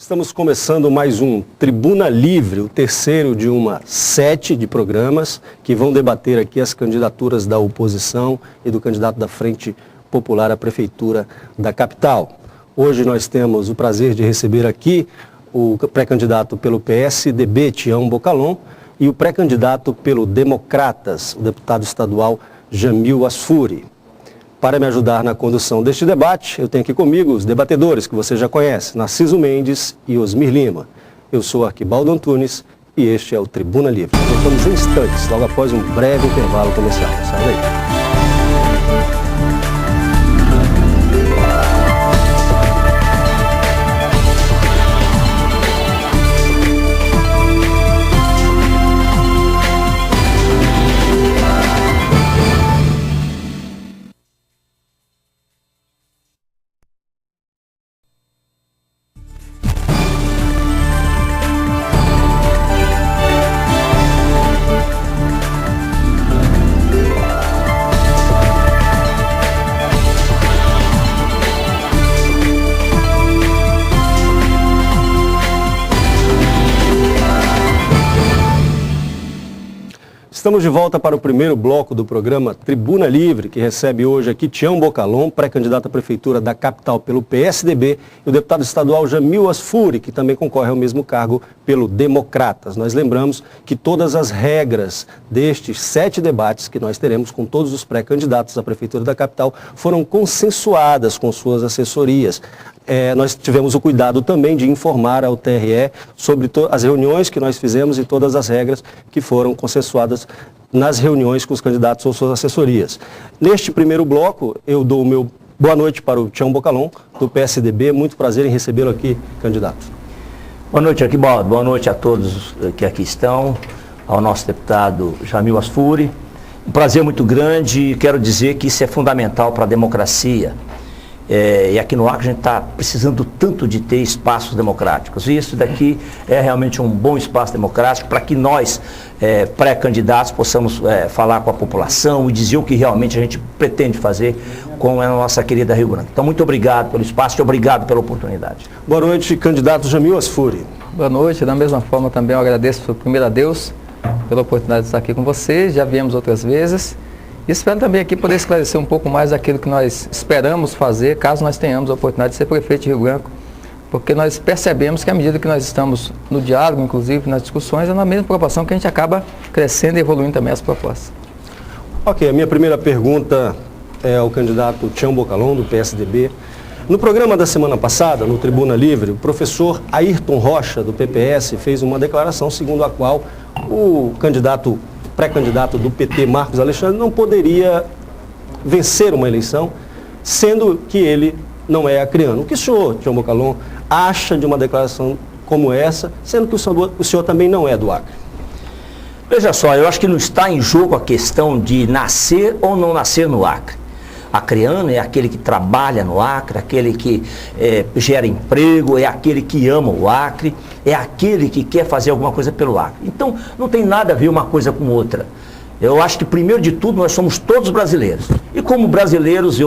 Estamos começando mais um Tribuna Livre, o terceiro de uma série de programas que vão debater aqui as candidaturas da oposição e do candidato da Frente Popular à Prefeitura da capital. Hoje nós temos o prazer de receber aqui o pré-candidato pelo PSDB, Tião Bocalon, e o pré-candidato pelo Democratas, o deputado estadual Jamil Asfuri. Para me ajudar na condução deste debate, eu tenho aqui comigo os debatedores que você já conhece, Narciso Mendes e Osmir Lima. Eu sou Arquibaldo Antunes e este é o Tribuna Livre. Voltamos em instantes, logo após um breve intervalo comercial. Sai daí. Estamos de volta para o primeiro bloco do programa Tribuna Livre, que recebe hoje aqui Tião Bocalon, pré-candidato à Prefeitura da capital pelo PSDB, e o deputado estadual Jamil Asfuri, que também concorre ao mesmo cargo pelo Democratas. Nós lembramos que todas as regras destes 7 debates que nós teremos com todos os pré-candidatos à Prefeitura da capital foram consensuadas com suas assessorias. Nós tivemos o cuidado também de informar ao TRE sobre as reuniões que nós fizemos e todas as regras que foram consensuadas nas reuniões com os candidatos ou suas assessorias. Neste primeiro bloco, eu dou o meu boa noite para o Tião Bocalon, do PSDB. Muito prazer em recebê-lo aqui, candidato. Boa noite, Arquibaldo. Boa noite a todos que aqui estão, ao nosso deputado Jamil Asfuri. Um prazer muito grande e quero dizer que isso é fundamental para a democracia. E aqui no Acre a gente está precisando tanto de ter espaços democráticos. E isso daqui é realmente um bom espaço democrático para que nós, pré-candidatos, possamos falar com a população e dizer o que realmente a gente pretende fazer com a nossa querida Rio Branco. Então, muito obrigado pelo espaço e obrigado pela oportunidade. Boa noite, candidato Jamil Asfuri. Boa noite. Da mesma forma também eu agradeço primeiro a Deus pela oportunidade de estar aqui com vocês. Já viemos outras vezes. E espero também aqui poder esclarecer um pouco mais aquilo que nós esperamos fazer, caso nós tenhamos a oportunidade de ser prefeito de Rio Branco, porque nós percebemos que à medida que nós estamos no diálogo, inclusive nas discussões, é na mesma proporção que a gente acaba crescendo e evoluindo também as propostas. Ok, a minha primeira pergunta é ao candidato Tião Bocalon, do PSDB. No programa da semana passada, no Tribuna Livre, o professor Ayrton Rocha, do PPS, fez uma declaração segundo a qual o pré-candidato do PT, Marcos Alexandre, não poderia vencer uma eleição, sendo que ele não é acreano. O que o senhor, Tião Bocalon, acha de uma declaração como essa, sendo que o senhor também não é do Acre? Veja só, eu acho que não está em jogo a questão de nascer ou não nascer no Acre. Acreano é aquele que trabalha no Acre, aquele que gera emprego, é aquele que ama o Acre, é aquele que quer fazer alguma coisa pelo Acre. Então, não tem nada a ver uma coisa com outra. Eu acho que, primeiro de tudo, nós somos todos brasileiros. E como brasileiros,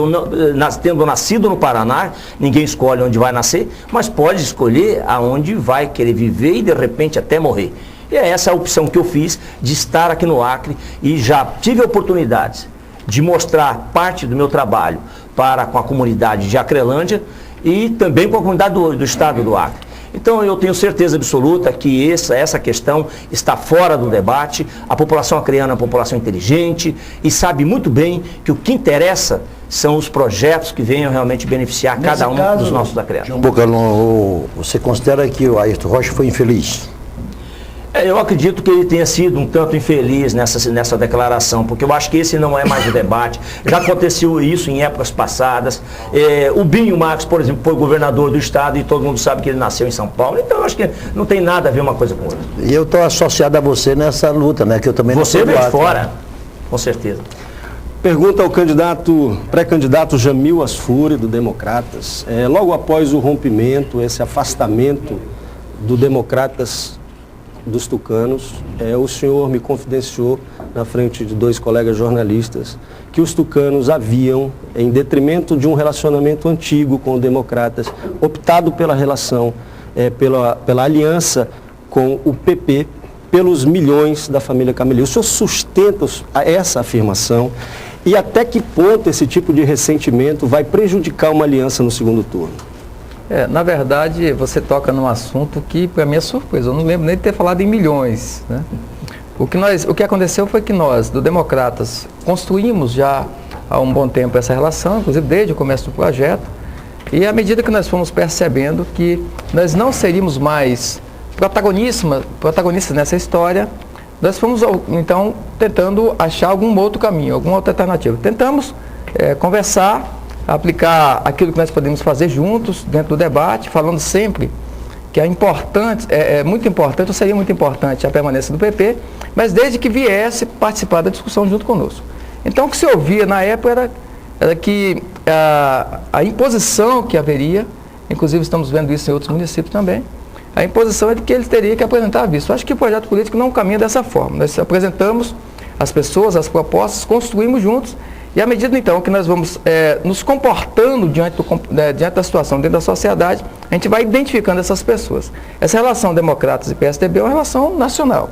tendo nascido no Paraná, ninguém escolhe onde vai nascer, mas pode escolher aonde vai querer viver e, de repente, até morrer. E é essa a opção que eu fiz de estar aqui no Acre e já tive oportunidades de mostrar parte do meu trabalho com a comunidade de Acrelândia e também com a comunidade do estado do Acre. Então eu tenho certeza absoluta que essa questão está fora do debate. A população acreana é uma população inteligente e sabe muito bem que o que interessa são os projetos que venham realmente beneficiar cada um dos nossos acreanos. Tião Bocalon, você considera que o Ayrton Rocha foi infeliz? Eu acredito que ele tenha sido um tanto infeliz nessa declaração, porque eu acho que esse não é mais o debate. Já aconteceu isso em épocas passadas. O Binho Marques, por exemplo, foi governador do estado e todo mundo sabe que ele nasceu em São Paulo. Então eu acho que não tem nada a ver uma coisa com outra. E eu estou associado a você nessa luta, né? Que eu também não sou do Acre. Você veio de fora, com certeza. Pergunta ao pré-candidato Jamil Asfuri, do Democratas. Logo após o rompimento, esse afastamento do Democratas dos tucanos, o senhor me confidenciou na frente de 2 colegas jornalistas que os tucanos haviam, em detrimento de um relacionamento antigo com o Democratas, optado pela relação pela aliança com o PP, pelos milhões da família Cameli. O senhor sustenta essa afirmação? E até que ponto esse tipo de ressentimento vai prejudicar uma aliança no segundo turno? Na verdade, você toca num assunto que, para mim, é surpresa. Eu não lembro nem de ter falado em milhões, né? O que aconteceu foi que nós, do Democratas, construímos já há um bom tempo essa relação, inclusive desde o começo do projeto, e à medida que nós fomos percebendo que nós não seríamos mais protagonistas nessa história, nós fomos, então, tentando achar algum outro caminho, alguma outra alternativa. Tentamos conversar, aplicar aquilo que nós podemos fazer juntos, dentro do debate, falando sempre que é muito importante, ou seria muito importante a permanência do PP, mas desde que viesse participar da discussão junto conosco. Então, o que se ouvia na época era que a imposição que haveria, inclusive estamos vendo isso em outros municípios também, a imposição é de que ele teria que apresentar visto. Eu acho que o projeto político não caminha dessa forma. Nós apresentamos as pessoas, as propostas, construímos juntos, e à medida então que nós vamos nos comportando diante da situação dentro da sociedade, a gente vai identificando essas pessoas. Essa relação Democratas e PSDB é uma relação nacional.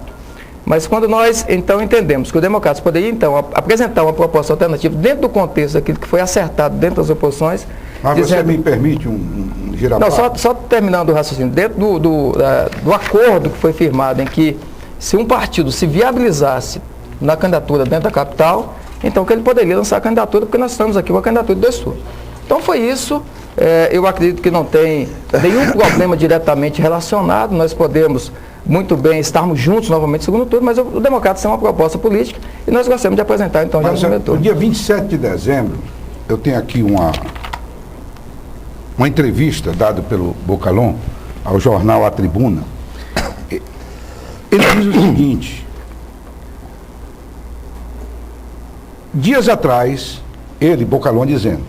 Mas quando nós então entendemos que o Democratas poderia então apresentar uma proposta alternativa dentro do contexto daquilo que foi acertado dentro das oposições... Mas você me permite um girapato? Não, só terminando o raciocínio. Dentro do acordo que foi firmado em que se um partido se viabilizasse na candidatura dentro da capital, então que ele poderia lançar a candidatura, porque nós estamos aqui com a candidatura de 2 turnos. Então foi isso. Eu acredito que não tem nenhum problema diretamente relacionado. Nós podemos muito bem estarmos juntos novamente no segundo turno, mas o Democratas tem uma proposta política e nós gostaríamos de apresentar então já no primeiro turno. No dia 27 de dezembro, eu tenho aqui uma entrevista dada pelo Bocalhon ao jornal A Tribuna. Ele diz o seguinte: dias atrás, ele, Bocalhon, dizendo,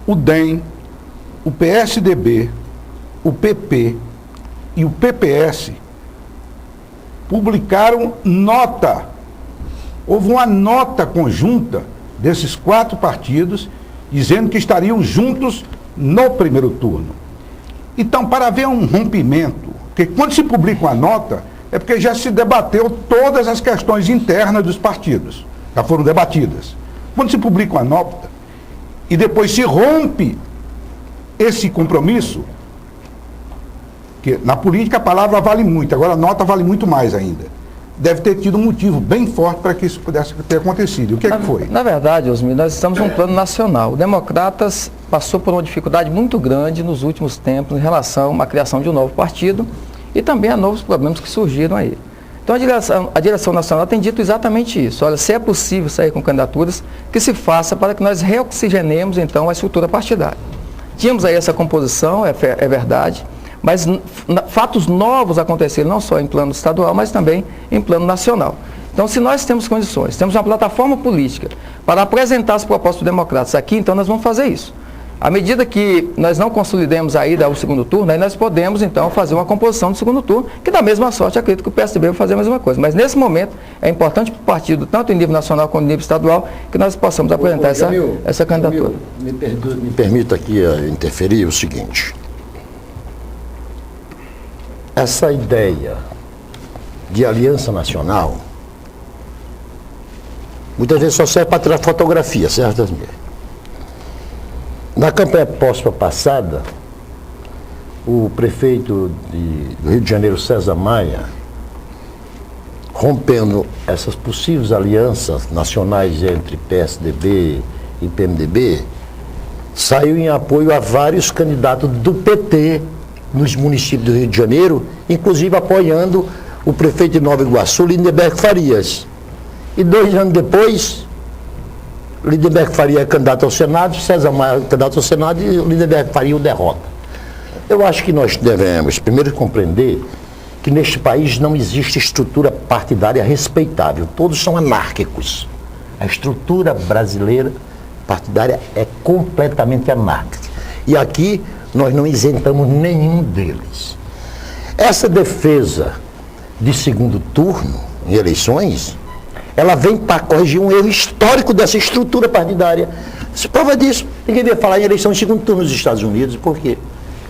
o DEM, o PSDB, o PP e o PPS publicaram nota. Houve uma nota conjunta desses 4 partidos dizendo que estariam juntos no primeiro turno. Então, para haver um rompimento, porque quando se publica uma nota, é porque já se debateu todas as questões internas dos partidos, já foram debatidas. Quando se publica uma nota e depois se rompe esse compromisso, que na política a palavra vale muito, agora a nota vale muito mais ainda. Deve ter tido um motivo bem forte para que isso pudesse ter acontecido. O que é que foi? Na verdade, Osmir, nós estamos num plano nacional. O Democratas passou por uma dificuldade muito grande nos últimos tempos em relação à criação de um novo partido e também a novos problemas que surgiram aí. Então a direção nacional tem dito exatamente isso. Olha, se é possível sair com candidaturas, que se faça para que nós reoxigenemos então a estrutura partidária. Tínhamos aí essa composição, é verdade, mas fatos novos aconteceram não só em plano estadual, mas também em plano nacional. Então, se nós temos condições, temos uma plataforma política para apresentar as propostas democráticas aqui, então nós vamos fazer isso. À medida que nós não consolidemos a ida ao segundo turno, aí nós podemos, então, fazer uma composição do segundo turno, que da mesma sorte, acredito que o PSDB vai fazer a mesma coisa. Mas, nesse momento, é importante para o partido, tanto em nível nacional quanto em nível estadual, que nós possamos apresentar essa candidatura. Me permita aqui interferir o seguinte. Essa ideia de aliança nacional, muitas vezes só serve para tirar fotografia, certo, Osmir? Na campanha passada, o prefeito do Rio de Janeiro, César Maia, rompendo essas possíveis alianças nacionais entre PSDB e PMDB, saiu em apoio a vários candidatos do PT nos municípios do Rio de Janeiro, inclusive apoiando o prefeito de Nova Iguaçu, Lindenberg Farias. E 2 anos depois, Lindenberg Faria é candidato ao Senado, César Maia é candidato ao Senado e Lindenberg Faria o derrota. Eu acho que nós devemos primeiro compreender que neste país não existe estrutura partidária respeitável, todos são anárquicos. A estrutura brasileira partidária é completamente anárquica. E aqui nós não isentamos nenhum deles. Essa defesa de segundo turno em eleições, ela vem para corrigir um erro histórico dessa estrutura partidária. Se prova disso, ninguém vai falar em eleição de segundo turno nos Estados Unidos. Por quê?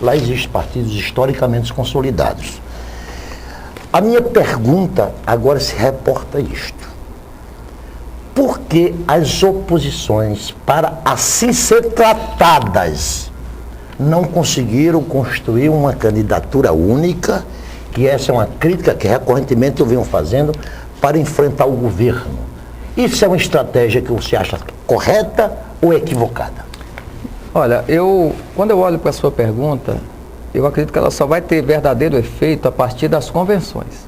Lá existem partidos historicamente consolidados. A minha pergunta agora se reporta a isto. Por que as oposições, para assim ser tratadas, não conseguiram construir uma candidatura única, que essa é uma crítica que recorrentemente eu venho fazendo, para enfrentar o governo? Isso é uma estratégia que você acha correta ou equivocada? Olha, quando eu olho para a sua pergunta, eu acredito que ela só vai ter verdadeiro efeito a partir das convenções.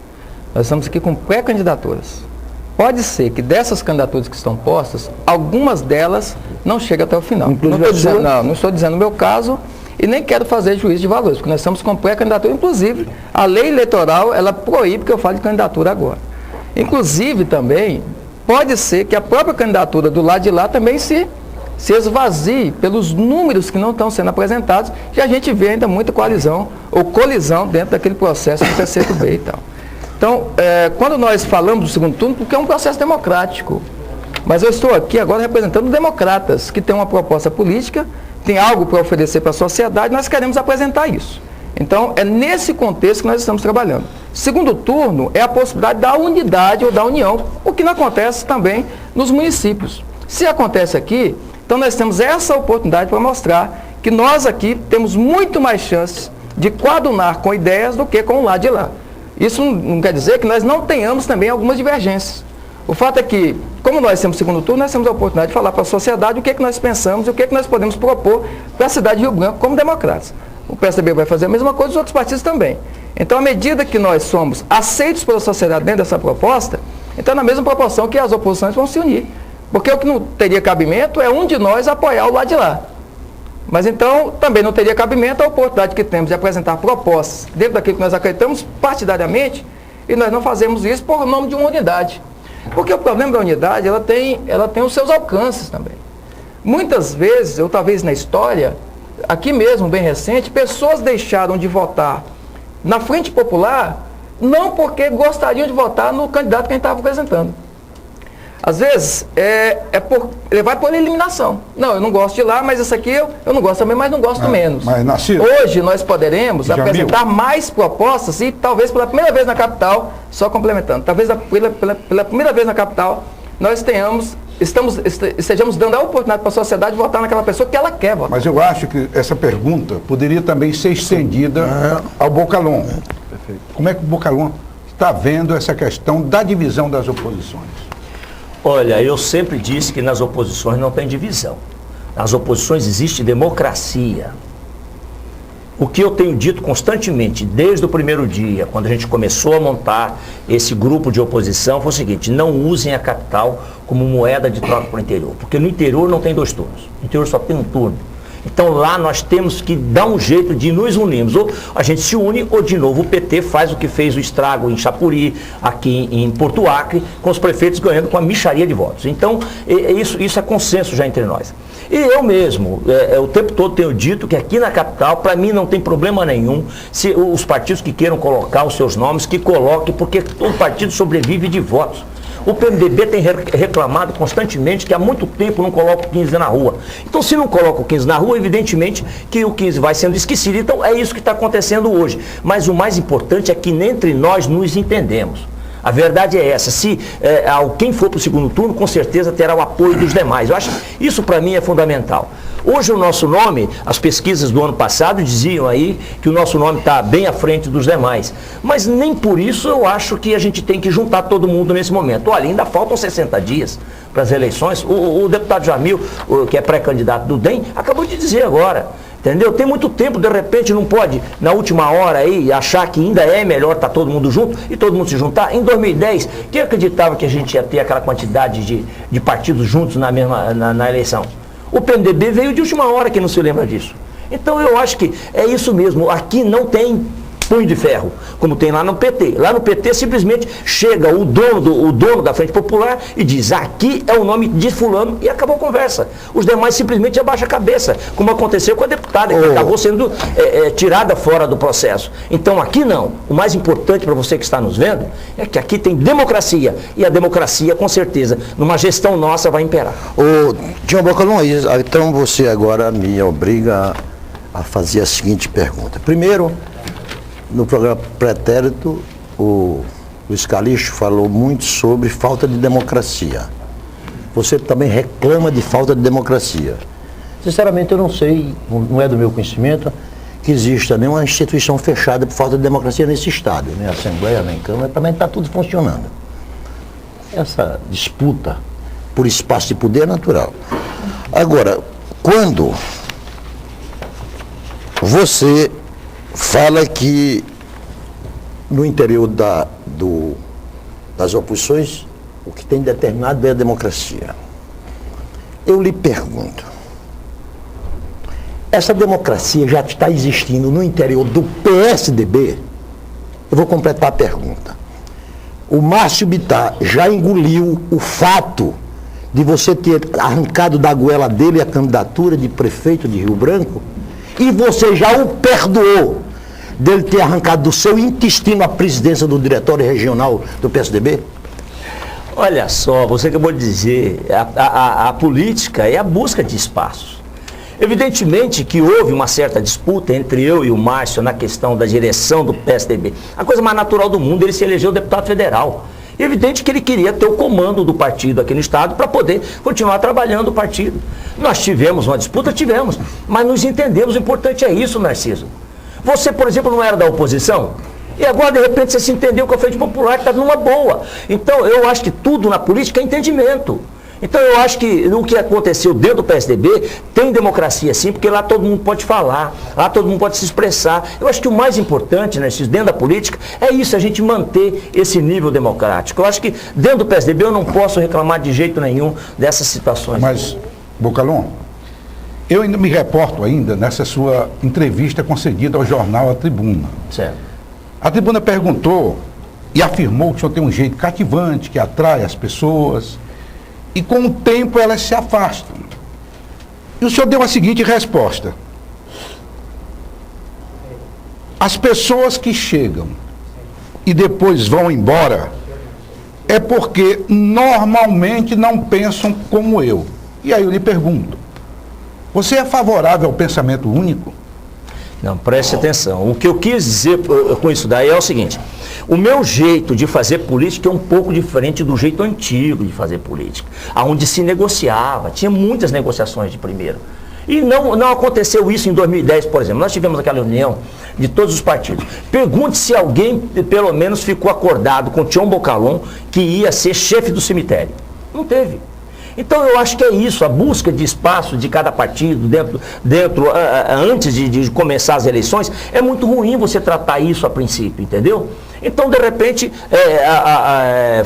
Nós estamos aqui com pré-candidaturas. Pode ser que dessas candidaturas que estão postas, algumas delas não cheguem até o final. Não estou dizendo no meu caso e nem quero fazer juízo de valores, porque nós estamos com pré-candidatura. Inclusive, a lei eleitoral, ela proíbe que eu fale de candidatura agora. Inclusive, também, pode ser que a própria candidatura do lado de lá também se esvazie pelos números que não estão sendo apresentados, e a gente vê ainda muita colisão ou colisão dentro daquele processo do PCdoB e tal. Então, quando nós falamos do segundo turno, porque é um processo democrático, mas eu estou aqui agora representando democratas que têm uma proposta política, tem algo para oferecer para a sociedade, nós queremos apresentar isso. Então, é nesse contexto que nós estamos trabalhando. Segundo turno é a possibilidade da unidade ou da união, o que não acontece também nos municípios. Se acontece aqui, então nós temos essa oportunidade para mostrar que nós aqui temos muito mais chances de coadunar com ideias do que com o lado de lá. Isso não quer dizer que nós não tenhamos também algumas divergências. O fato é que, como nós temos segundo turno, nós temos a oportunidade de falar para a sociedade o que é que nós pensamos e o que é que nós podemos propor para a cidade de Rio Branco como democratas. O PSDB vai fazer a mesma coisa, os outros partidos também. Então, à medida que nós somos aceitos pela sociedade dentro dessa proposta, então na mesma proporção que as oposições vão se unir. Porque o que não teria cabimento é um de nós apoiar o lado de lá. Mas então, também não teria cabimento a oportunidade que temos de apresentar propostas dentro daquilo que nós acreditamos partidariamente, e nós não fazemos isso por nome de uma unidade. Porque o problema da unidade, ela tem os seus alcances também. Muitas vezes, ou talvez na história, aqui mesmo, bem recente, pessoas deixaram de votar na Frente Popular, não porque gostariam de votar no candidato que a gente estava apresentando. Às vezes, vai por eliminação. Não, eu não gosto de lá, mas esse aqui eu não gosto também, mas não gosto menos. Mas, Narciso, hoje nós poderemos apresentar mais propostas e talvez pela primeira vez na capital, só complementando, talvez pela primeira vez na capital, nós estejamos dando a oportunidade para a sociedade de votar naquela pessoa que ela quer votar. mas eu acho que essa pergunta poderia também ser estendida ao Bocalhon. Como é que o Bocalhon está vendo essa questão da divisão das oposições? Olha, eu sempre disse que nas oposições não tem divisão. Nas oposições existe democracia. O que eu tenho dito constantemente, desde o primeiro dia, quando a gente começou a montar esse grupo de oposição, foi o seguinte: não usem a capital como moeda de troca para o interior. Porque no interior não tem 2 turnos. No interior só tem um turno. Então lá nós temos que dar um jeito de nos unirmos. Ou a gente se une, ou de novo o PT faz o que fez o estrago em Chapuri, aqui em Porto Acre, com os prefeitos ganhando com a mixaria de votos. Então isso é consenso já entre nós. E eu mesmo, o tempo todo tenho dito que aqui na capital, para mim não tem problema nenhum, se os partidos que queiram colocar os seus nomes, que coloquem, porque todo partido sobrevive de votos. O PMDB tem reclamado constantemente que há muito tempo não coloca o 15 na rua. Então, se não coloca o 15 na rua, evidentemente que o 15 vai sendo esquecido. Então, é isso que está acontecendo hoje. Mas o mais importante é que entre nós nos entendemos. A verdade é essa. Se quem for para o segundo turno, com certeza terá o apoio dos demais. Eu acho que isso para mim é fundamental. Hoje o nosso nome, as pesquisas do ano passado diziam aí que o nosso nome está bem à frente dos demais. Mas nem por isso eu acho que a gente tem que juntar todo mundo nesse momento. Olha, ainda faltam 60 dias para as eleições. O deputado Jamil, que é pré-candidato do DEM, acabou de dizer agora. Entendeu? Tem muito tempo, de repente não pode, na última hora aí, achar que ainda é melhor estar todo mundo junto e todo mundo se juntar. Em 2010, quem acreditava que a gente ia ter aquela quantidade de partidos juntos na eleição? O PMDB veio de última hora, quem não se lembra disso. Então eu acho que é isso mesmo, aqui não tem punho de ferro, como tem lá no PT. Lá no PT simplesmente chega o dono da Frente Popular e diz: aqui é o nome de fulano, e acabou a conversa. Os demais simplesmente abaixam a cabeça, como aconteceu com a deputada, que acabou sendo tirada fora do processo. Então aqui não. O mais importante para você que está nos vendo é que aqui tem democracia, e a democracia, com certeza, numa gestão nossa, vai imperar. Tião Bocalhon, então você agora me obriga a fazer a seguinte pergunta. Primeiro, no programa pretérito, o Luiz Calixto falou muito sobre falta de democracia. Você também reclama de falta de democracia. Sinceramente, eu não sei, não é do meu conhecimento, que exista nenhuma instituição fechada por falta de democracia nesse Estado, nem Assembleia, nem Câmara, também está tudo funcionando. Essa disputa por espaço de poder é natural. Agora, quando você fala que no interior das oposições o que tem determinado é a democracia, eu lhe pergunto, essa democracia já está existindo no interior do PSDB? Eu vou completar a pergunta. O Márcio Bittar já engoliu o fato de você ter arrancado da goela dele a candidatura de prefeito de Rio Branco? E você já o perdoou dele ter arrancado do seu intestino a presidência do diretório regional do PSDB? Olha só, você acabou de dizer, a política é a busca de espaços. Evidentemente que houve uma certa disputa entre eu e o Márcio na questão da direção do PSDB. A coisa mais natural do mundo, ele se elegeu deputado federal. Evidente que ele queria ter o comando do partido aqui no Estado para poder continuar trabalhando o partido. Nós tivemos uma disputa, mas nos entendemos, o importante é isso, Narciso. Você, por exemplo, não era da oposição? E agora, de repente, você se entendeu com a Frente Popular, que está numa boa. Então, eu acho que tudo na política é entendimento. Então, eu acho que o que aconteceu dentro do PSDB tem democracia sim, porque lá todo mundo pode falar, lá todo mundo pode se expressar. Eu acho que o mais importante, né, dentro da política, é isso, a gente manter esse nível democrático. Eu acho que dentro do PSDB eu não posso reclamar de jeito nenhum dessas situações. Mas, Bocalon, eu ainda me reporto ainda nessa sua entrevista concedida ao jornal A Tribuna. Certo. A Tribuna perguntou e afirmou que o senhor tem um jeito cativante, que atrai as pessoas, e com o tempo elas se afastam. E o senhor deu a seguinte resposta: as pessoas que chegam e depois vão embora é porque normalmente não pensam como eu. E aí eu lhe pergunto, você é favorável ao pensamento único? Não, preste atenção. O que eu quis dizer com isso daí é o seguinte: o meu jeito de fazer política é um pouco diferente do jeito antigo de fazer política, onde se negociava, tinha muitas negociações de primeiro. E não aconteceu isso em 2010, por exemplo. Nós tivemos aquela reunião de todos os partidos. Pergunte se alguém, pelo menos, ficou acordado com o Tião Bocalon que ia ser chefe do cemitério. Não teve. Então eu acho que é isso, a busca de espaço de cada partido antes de começar as eleições, é muito ruim você tratar isso a princípio, entendeu? Então, de repente,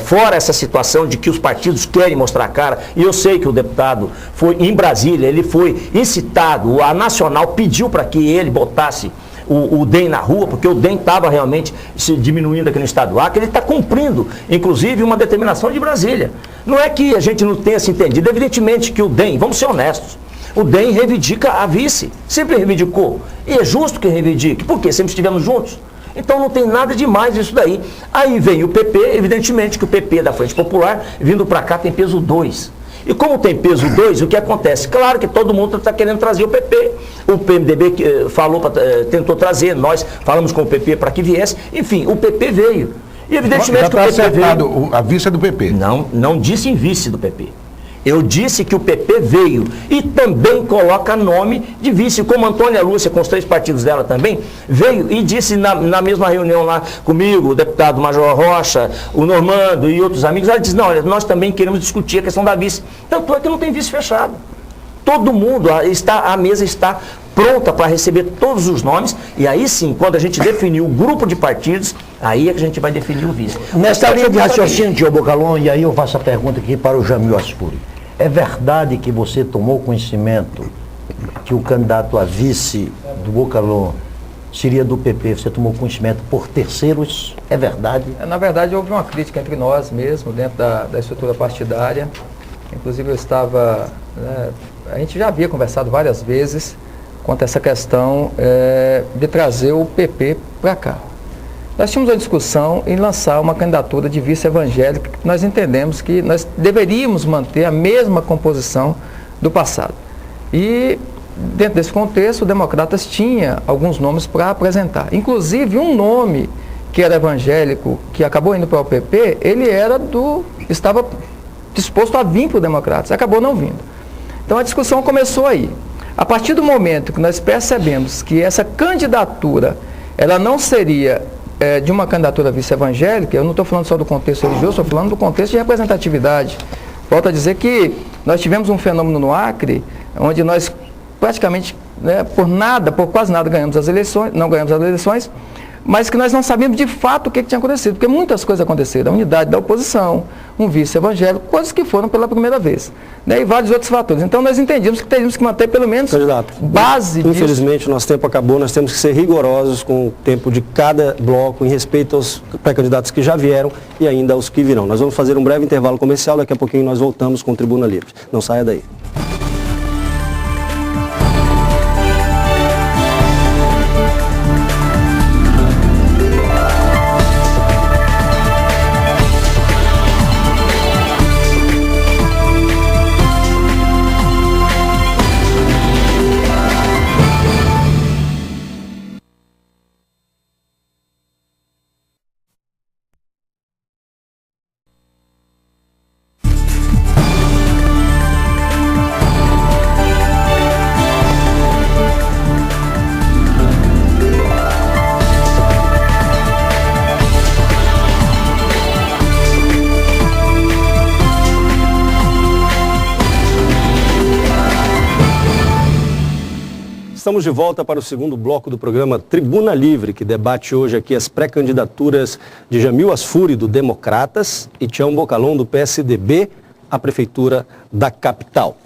fora essa situação de que os partidos querem mostrar a cara, e eu sei que o deputado foi em Brasília, ele foi incitado, a Nacional pediu para que ele botasse o DEM na rua, porque o DEM estava realmente se diminuindo aqui no estado do Acre, ele está cumprindo, inclusive, uma determinação de Brasília. Não é que a gente não tenha se entendido, evidentemente que o DEM, vamos ser honestos, o DEM reivindica a vice, sempre reivindicou, e é justo que reivindique, porque sempre estivemos juntos. Então não tem nada demais isso daí. Aí vem o PP, evidentemente que o PP da Frente Popular, vindo para cá, tem peso 2. E como tem peso 2, o que acontece? Claro que todo mundo está querendo trazer o PP. O PMDB tentou trazer, nós falamos com o PP para que viesse. Enfim, o PP veio. E evidentemente que o PP veio. A vice é do PP. Não disse em vice do PP. Eu disse que o PP veio e também coloca nome de vice, como Antônia Lúcia, com os 3 partidos dela também, veio e disse na mesma reunião lá comigo, o deputado Major Rocha, o Normando e outros amigos, ela disse, não, olha, nós também queremos discutir a questão da vice. Tanto é que não tem vice fechado. Todo mundo, a mesa está pronta para receber todos os nomes, e aí sim, quando a gente definir o grupo de partidos, aí é que a gente vai definir o vice. Nessa linha de raciocínio, Tião Bocalon, e aí eu faço a pergunta aqui para o Jamil Asfuri. É verdade que você tomou conhecimento que o candidato a vice do Bocalon seria do PP, você tomou conhecimento por terceiros? É verdade? Na verdade, houve uma crítica entre nós mesmo, dentro da estrutura partidária. Inclusive, eu estava... a gente já havia conversado várias vezes quanto a essa questão de trazer o PP para cá. Nós tínhamos uma discussão em lançar uma candidatura de vice evangélica, que nós entendemos que nós deveríamos manter a mesma composição do passado. E dentro desse contexto, o Democratas tinha alguns nomes para apresentar. Inclusive, um nome que era evangélico, que acabou indo para o PP, ele estava disposto a vir para o Democratas, acabou não vindo. Então a discussão começou aí. A partir do momento que nós percebemos que essa candidatura, ela não seria de uma candidatura vice-evangélica, eu não estou falando só do contexto religioso, estou falando do contexto de representatividade. Volto a dizer que nós tivemos um fenômeno no Acre, onde nós praticamente, por quase nada ganhamos as eleições, não ganhamos as eleições, mas que nós não sabíamos de fato o que tinha acontecido, porque muitas coisas aconteceram, a unidade da oposição, um vice-evangélico, coisas que foram pela primeira vez, e vários outros fatores. Então nós entendíamos que teríamos que manter pelo menos base disso. Infelizmente, nosso tempo acabou, nós temos que ser rigorosos com o tempo de cada bloco, em respeito aos pré-candidatos que já vieram e ainda aos que virão. Nós vamos fazer um breve intervalo comercial, daqui a pouquinho nós voltamos com Tribuna Livre. Não saia daí. Estamos de volta para o segundo bloco do programa Tribuna Livre, que debate hoje aqui as pré-candidaturas de Jamil Asfuri, do Democratas, e Tião Bocalon, do PSDB, à Prefeitura da capital.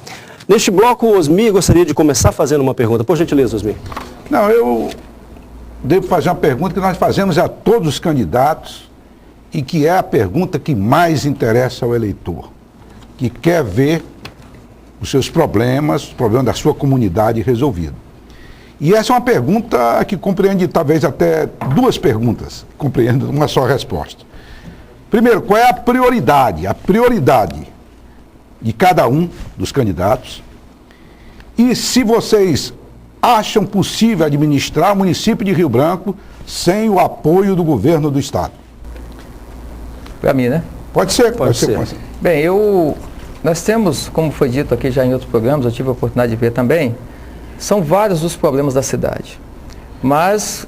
Neste bloco, Osmi, gostaria de começar fazendo uma pergunta. Por gentileza, Osmi. Não, eu devo fazer uma pergunta que nós fazemos a todos os candidatos e que é a pergunta que mais interessa ao eleitor, que quer ver os seus problemas, os problemas da sua comunidade resolvidos. E essa é uma pergunta que compreende talvez até duas perguntas, compreende uma só resposta. Primeiro, qual é a prioridade? A prioridade de cada um dos candidatos. E se vocês acham possível administrar o município de Rio Branco sem o apoio do governo do estado? Para mim, né? Pode ser. Bem, nós temos, como foi dito aqui já em outros programas, eu tive a oportunidade de ver também, são vários os problemas da cidade. Mas,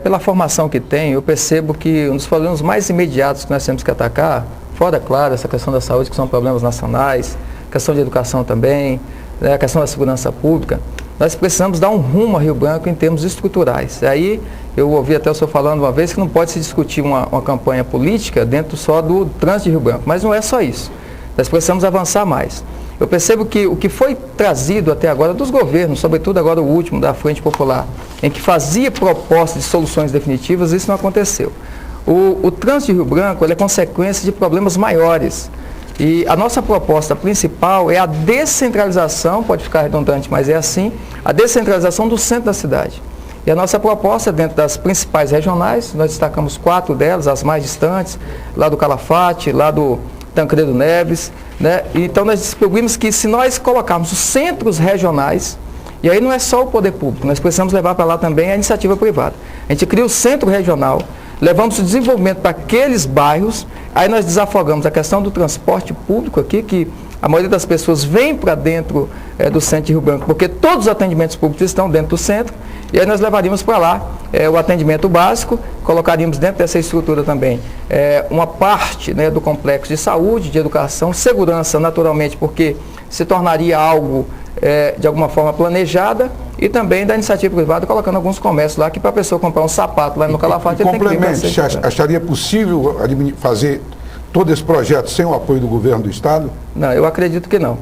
pela formação que tem, eu percebo que um dos problemas mais imediatos que nós temos que atacar, fora, claro, essa questão da saúde, que são problemas nacionais, questão de educação também, a questão da segurança pública, nós precisamos dar um rumo a Rio Branco em termos estruturais. E aí, eu ouvi até o senhor falando uma vez que não pode se discutir uma campanha política dentro só do trânsito de Rio Branco, mas não é só isso. Nós precisamos avançar mais. Eu percebo que o que foi trazido até agora dos governos, sobretudo agora o último, da Frente Popular, em que fazia propostas de soluções definitivas, isso não aconteceu. O trânsito de Rio Branco é consequência de problemas maiores. E a nossa proposta principal é a descentralização, pode ficar redundante, mas é assim, a descentralização do centro da cidade. E a nossa proposta, dentro das principais regionais, nós destacamos 4 delas, as mais distantes, lá do Calafate, lá do Tancredo Neves, né? Então nós descobrimos que se nós colocarmos os centros regionais, e aí não é só o poder público, nós precisamos levar para lá também a iniciativa privada. A gente cria o centro regional, levamos o desenvolvimento para aqueles bairros, aí nós desafogamos a questão do transporte público aqui, que a maioria das pessoas vem para dentro do centro de Rio Branco, porque todos os atendimentos públicos estão dentro do centro, e aí nós levaríamos para lá o atendimento básico, colocaríamos dentro dessa estrutura também uma parte, né, do complexo de saúde, de educação, segurança naturalmente, porque se tornaria algo de alguma forma planejada, e também da iniciativa privada, colocando alguns comércios lá, que para a pessoa comprar um sapato lá no Calafate, ele tem que vir para você acharia possível fazer todo esse projeto sem o apoio do governo do estado? Não, eu acredito que não.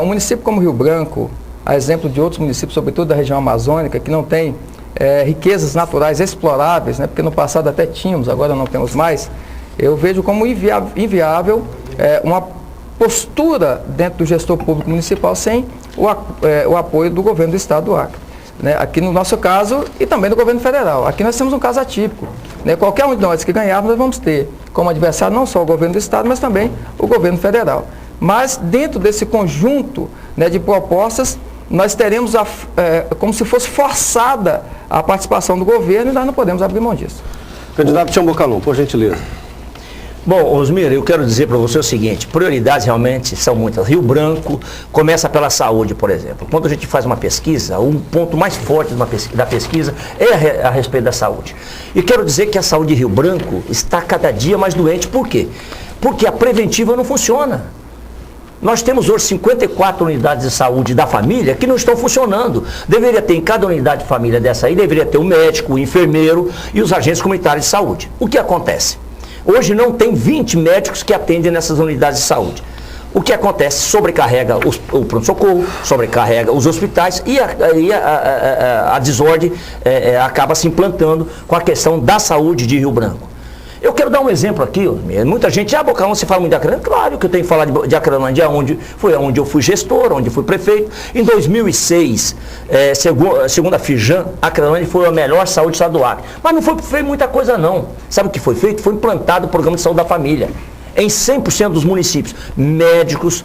Um município como Rio Branco, a exemplo de outros municípios, sobretudo da região amazônica, que não tem riquezas naturais exploráveis, né, porque no passado até tínhamos, agora não temos mais, eu vejo como inviável uma postura dentro do gestor público municipal sem o apoio do governo do estado do Acre. Né, aqui no nosso caso, e também do governo federal. Aqui nós temos um caso atípico. Né, qualquer um de nós que ganharmos, nós vamos ter como adversário não só o governo do estado, mas também o governo federal. Mas dentro desse conjunto, né, de propostas, nós teremos como se fosse forçada a participação do governo e nós não podemos abrir mão disso. Candidato Tião Bocalhon, por gentileza. Bom, Osmir, eu quero dizer para você o seguinte, prioridades realmente são muitas. Rio Branco começa pela saúde, por exemplo. Quando a gente faz uma pesquisa, um ponto mais forte da pesquisa é a respeito da saúde. E quero dizer que a saúde de Rio Branco está cada dia mais doente. Por quê? Porque a preventiva não funciona. Nós temos hoje 54 unidades de saúde da família que não estão funcionando. Deveria ter em cada unidade de família dessa aí, deveria ter o médico, o enfermeiro e os agentes comunitários de saúde. O que acontece? Hoje não tem 20 médicos que atendem nessas unidades de saúde. O que acontece? Sobrecarrega o pronto-socorro, sobrecarrega os hospitais e a desordem acaba se implantando com a questão da saúde de Rio Branco. Eu quero dar um exemplo aqui, muita gente, Bocalhon, você fala muito de Acrelândia? Claro que eu tenho que falar de Acrelândia, foi onde eu fui gestor, onde fui prefeito. Em 2006, segundo a Fijan, Acrelândia foi a melhor saúde do estado do Acre. Mas não foi feito muita coisa não. Sabe o que foi feito? Foi implantado o programa de saúde da família. Em 100% dos municípios, médicos,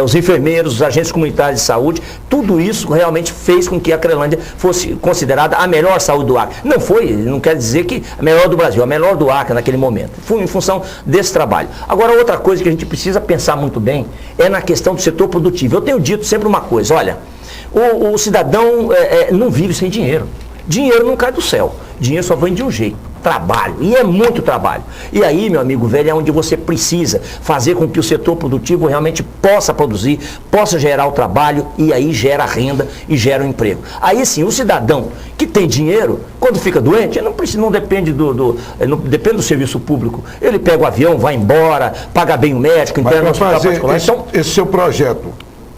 os enfermeiros, os agentes comunitários de saúde, tudo isso realmente fez com que a Acrelândia fosse considerada a melhor saúde do Acre. Não foi, não quer dizer que a melhor do Brasil, a melhor do Acre naquele momento. Foi em função desse trabalho. Agora, outra coisa que a gente precisa pensar muito bem é na questão do setor produtivo. Eu tenho dito sempre uma coisa, olha, o cidadão não vive sem dinheiro. Dinheiro não cai do céu, dinheiro só vem de um jeito. Trabalho, e é muito trabalho. E aí, meu amigo velho, é onde você precisa fazer com que o setor produtivo realmente possa produzir, possa gerar o trabalho, e aí gera renda e gera o emprego. Aí sim, o cidadão que tem dinheiro, quando fica doente, não depende do serviço público. Ele pega o avião, vai embora, paga bem o médico, interna no hospital particular. Então, esse seu projeto,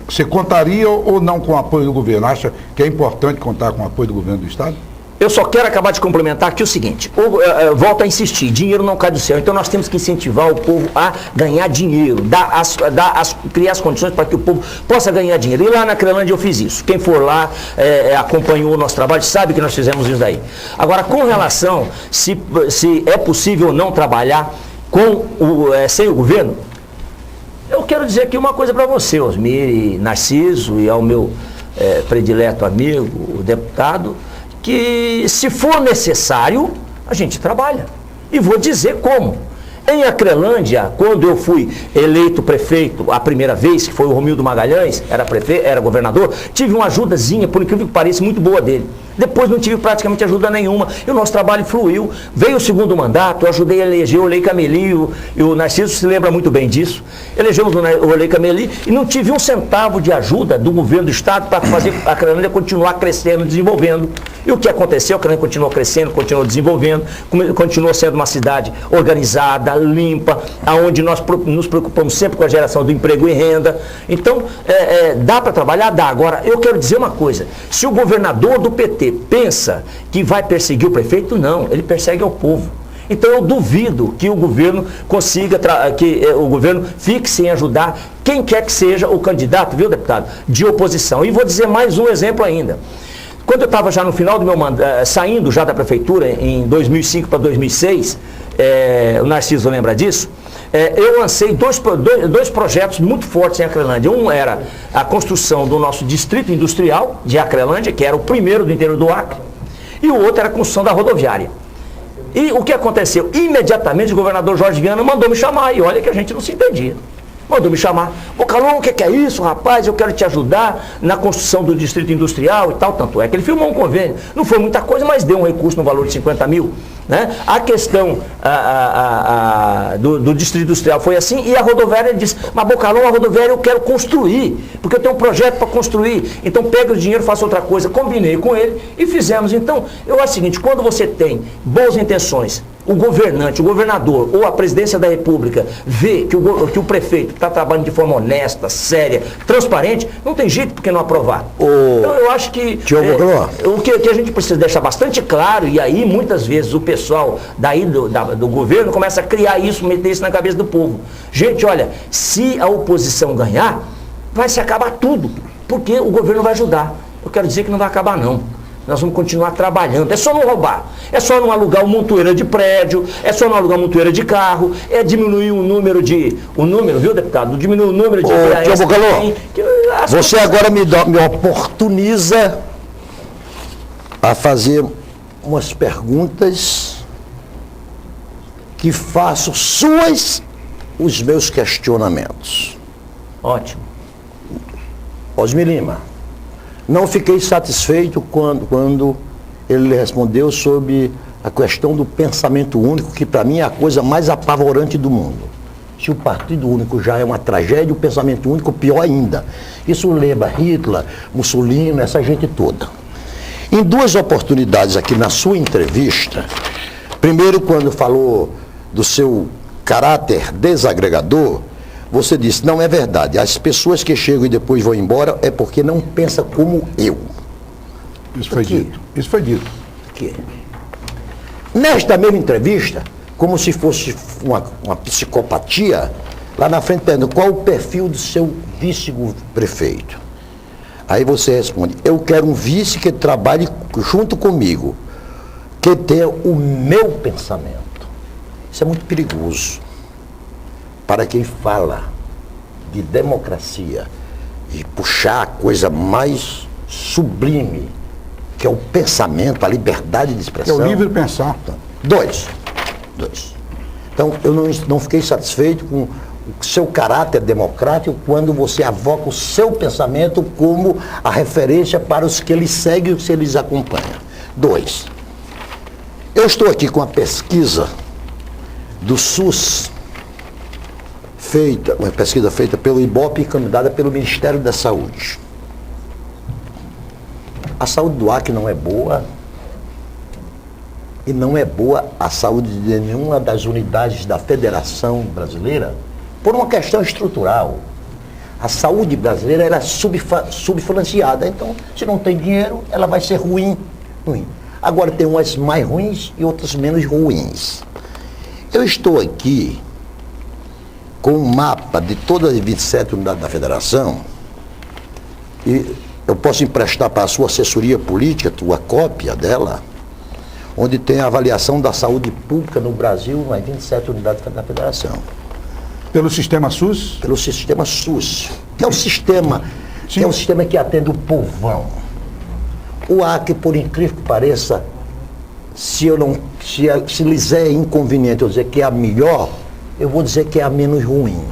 você contaria ou não com o apoio do governo? Acha que é importante contar com o apoio do governo do Estado? Eu só quero acabar de complementar aqui o seguinte, volto a insistir, dinheiro não cai do céu, então nós temos que incentivar o povo a ganhar dinheiro, criar as condições para que o povo possa ganhar dinheiro. E lá na Acrelândia eu fiz isso. Quem for lá, acompanhou o nosso trabalho, sabe que nós fizemos isso daí. Agora, com relação se é possível ou não trabalhar sem o governo, eu quero dizer aqui uma coisa para você, Osmir e Narciso, e ao meu predileto amigo, o deputado, que se for necessário, a gente trabalha. E vou dizer como. Em Acrelândia, quando eu fui eleito prefeito a primeira vez, que foi o Romildo Magalhães, era governador, tive uma ajudazinha, por incrível que pareça, muito boa dele. Depois não tive praticamente ajuda nenhuma. E o nosso trabalho fluiu. Veio o segundo mandato, eu ajudei a eleger o Olei Cameli, e o Narciso se lembra muito bem disso. Elegemos o Olei Cameli e não tive um centavo de ajuda do governo do Estado para fazer a Acrelândia continuar crescendo, desenvolvendo. E o que aconteceu? A Acrelândia continuou crescendo, continuou desenvolvendo, continuou sendo uma cidade organizada, limpa, onde nós nos preocupamos sempre com a geração do emprego e renda. Então, dá para trabalhar? Dá. Agora, eu quero dizer uma coisa. Se o governador do PT pensa que vai perseguir o prefeito, não, ele persegue ao povo. Então eu duvido que o governo consiga, que o governo fique sem ajudar quem quer que seja o candidato, viu, deputado, de oposição. E vou dizer mais um exemplo ainda. Quando eu estava já no final do meu mandato, saindo já da prefeitura, em 2005 para 2006, o Narciso lembra disso, eu lancei dois projetos muito fortes em Acrelândia. Um era a construção do nosso distrito industrial de Acrelândia, que era o primeiro do interior do Acre, e o outro era a construção da rodoviária. E o que aconteceu? Imediatamente o governador Jorge Viana mandou me chamar, e olha que a gente não se entendia. Mandou me chamar. Bocalhon, o que é isso, rapaz? Eu quero te ajudar na construção do distrito industrial e tal. Tanto é que ele firmou um convênio. Não foi muita coisa, mas deu um recurso no valor de 50 mil. Né? A questão do distrito industrial foi assim, e a rodoviária disse, mas Bocalhon, a rodoviária eu quero construir, porque eu tenho um projeto para construir, então pega o dinheiro, faça outra coisa. Combinei com ele e fizemos. Então, eu acho o seguinte, quando você tem boas intenções, o governante, o governador ou a presidência da República vê que o prefeito está trabalhando de forma honesta, séria, transparente, não tem jeito por que não aprovar. Então eu acho que o que a gente precisa deixar bastante claro, e aí muitas vezes o pessoal daí do governo começa a criar isso, meter isso na cabeça do povo. Gente, olha, se a oposição ganhar, vai se acabar tudo, porque o governo vai ajudar. Eu quero dizer que não vai acabar não. nós vamos continuar trabalhando. É só não roubar, é só não alugar uma montoeira de prédio, é só não alugar uma montoeira de carro, é diminuir o número, viu, deputado? Diminuir o número de Tião Bocalhon, você agora me oportuniza a fazer umas perguntas que faço os meus questionamentos. Ótimo. Osmir Lima, não fiquei satisfeito quando ele respondeu sobre a questão do pensamento único, que para mim é a coisa mais apavorante do mundo. Se o partido único já é uma tragédia, o pensamento único pior ainda. Isso lembra Hitler, Mussolini, essa gente toda. Em duas oportunidades aqui na sua entrevista, primeiro quando falou do seu caráter desagregador, você disse, não é verdade, as pessoas que chegam e depois vão embora é porque não pensam como eu. Isso foi dito. Isso foi dito. Que? Nesta mesma entrevista, como se fosse uma psicopatia, lá na frente pergunta, qual o perfil do seu vice-prefeito? Aí você responde, eu quero um vice que trabalhe junto comigo, que tenha o meu pensamento. Isso é muito perigoso para quem fala de democracia e puxar a coisa mais sublime, que é o pensamento, a liberdade de expressão. É o livre pensar. Dois. Então, eu não fiquei satisfeito com o seu caráter democrático quando você avoca o seu pensamento como a referência para os que eles seguem e os que eles acompanham. Dois. Eu estou aqui com a pesquisa do SUS, uma pesquisa feita pelo IBOP e encomendada pelo Ministério da Saúde. A saúde do Acre não é boa, e não é boa a saúde de nenhuma das unidades da Federação Brasileira, por uma questão estrutural. A saúde brasileira era subfinanciada, então, se não tem dinheiro, ela vai ser ruim. Agora, tem umas mais ruins e outras menos ruins. Eu estou aqui com um mapa de todas as 27 unidades da Federação, e eu posso emprestar para a sua assessoria política, tua cópia dela, onde tem a avaliação da saúde pública no Brasil, nas 27 unidades da Federação. Pelo sistema SUS? Pelo sistema SUS, que é o sistema, Sim. Que é o sistema que atende o povão. O Acre, por incrível que pareça, se lhes é inconveniente eu dizer que é a melhor, eu vou dizer que é a menos ruim.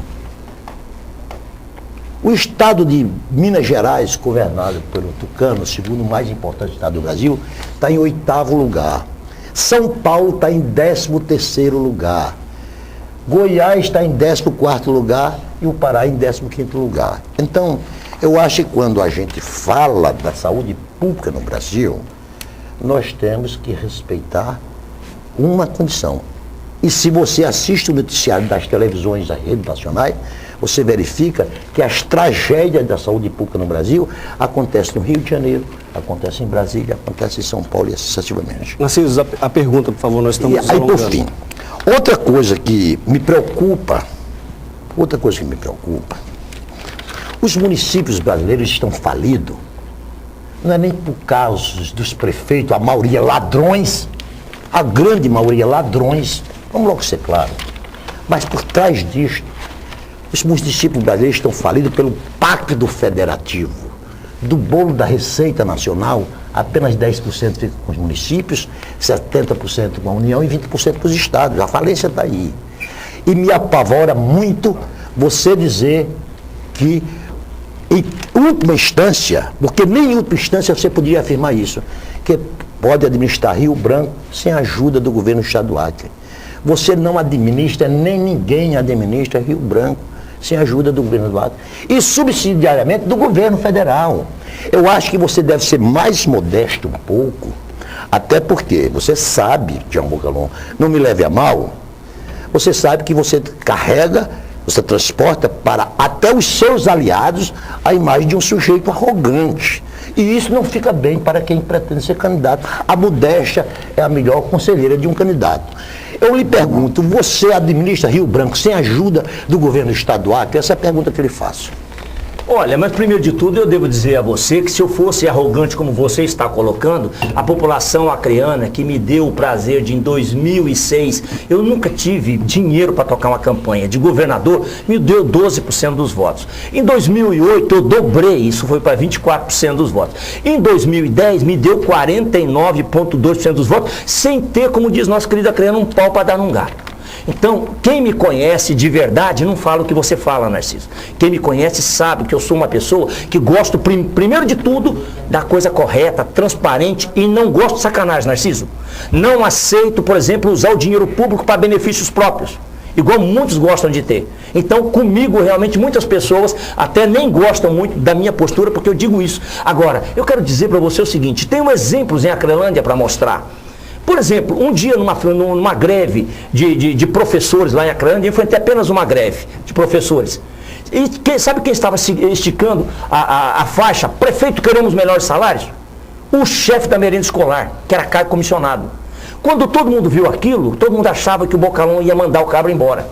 O estado de Minas Gerais, governado pelo Tucano, o segundo mais importante estado do Brasil, está em 8º lugar. São Paulo está em 13º lugar. Goiás está em 14º lugar e o Pará em 15º lugar. Então, eu acho que quando a gente fala da saúde pública no Brasil, nós temos que respeitar uma condição. E se você assiste o noticiário das televisões, das redes nacionais, você verifica que as tragédias da saúde pública no Brasil acontecem no Rio de Janeiro, acontecem em Brasília, acontecem em São Paulo e assim sucessivamente. Narciso, a pergunta, por favor, nós estamos aí, por fim, outra coisa que me preocupa, os municípios brasileiros estão falidos, não é nem por causa dos prefeitos, a maioria ladrões, a grande maioria ladrões, vamos logo ser claro, mas por trás disto, os municípios brasileiros estão falidos pelo pacto federativo. Do bolo da Receita Nacional, apenas 10% fica com os municípios, 70% com a União e 20% com os estados. A falência está aí. E me apavora muito você dizer que, em última instância, porque nem em última instância você poderia afirmar isso, que pode administrar Rio Branco sem a ajuda do governo do estado do Acre. Você não administra, nem ninguém administra Rio Branco sem a ajuda do governo do Acre e subsidiariamente do governo federal. Eu acho que você deve ser mais modesto um pouco, até porque você sabe, Tião Bocalhon, não me leve a mal, você sabe que você carrega, você transporta para até os seus aliados a imagem de um sujeito arrogante. E isso não fica bem para quem pretende ser candidato. A modéstia é a melhor conselheira de um candidato. Eu lhe pergunto, você administra Rio Branco sem ajuda do governo estadual? Essa é a pergunta que eu lhe faço. Olha, mas primeiro de tudo eu devo dizer a você que se eu fosse arrogante como você está colocando, a população acreana que me deu o prazer de em 2006, eu nunca tive dinheiro para tocar uma campanha de governador, me deu 12% dos votos. Em 2008 eu dobrei, isso foi para 24% dos votos. Em 2010 me deu 49,2% dos votos, sem ter, como diz nosso querido acreano, um pau para dar num gato. Então, quem me conhece de verdade, não fala o que você fala, Narciso. Quem me conhece sabe que eu sou uma pessoa que gosto, primeiro de tudo, da coisa correta, transparente, e não gosto de sacanagem, Narciso. Não aceito, por exemplo, usar o dinheiro público para benefícios próprios, igual muitos gostam de ter. Então, comigo, realmente, muitas pessoas até nem gostam muito da minha postura, porque eu digo isso. Agora, eu quero dizer para você o seguinte, tem exemplos em Acrelândia para mostrar. Por exemplo, um dia numa greve de professores lá em Acreândia, eu enfrentei apenas uma greve de professores. E sabe quem estava esticando a faixa? Prefeito, queremos melhores salários? O chefe da merenda escolar, que era cargo comissionado. Quando todo mundo viu aquilo, todo mundo achava que o Bocalhão ia mandar o cabra embora.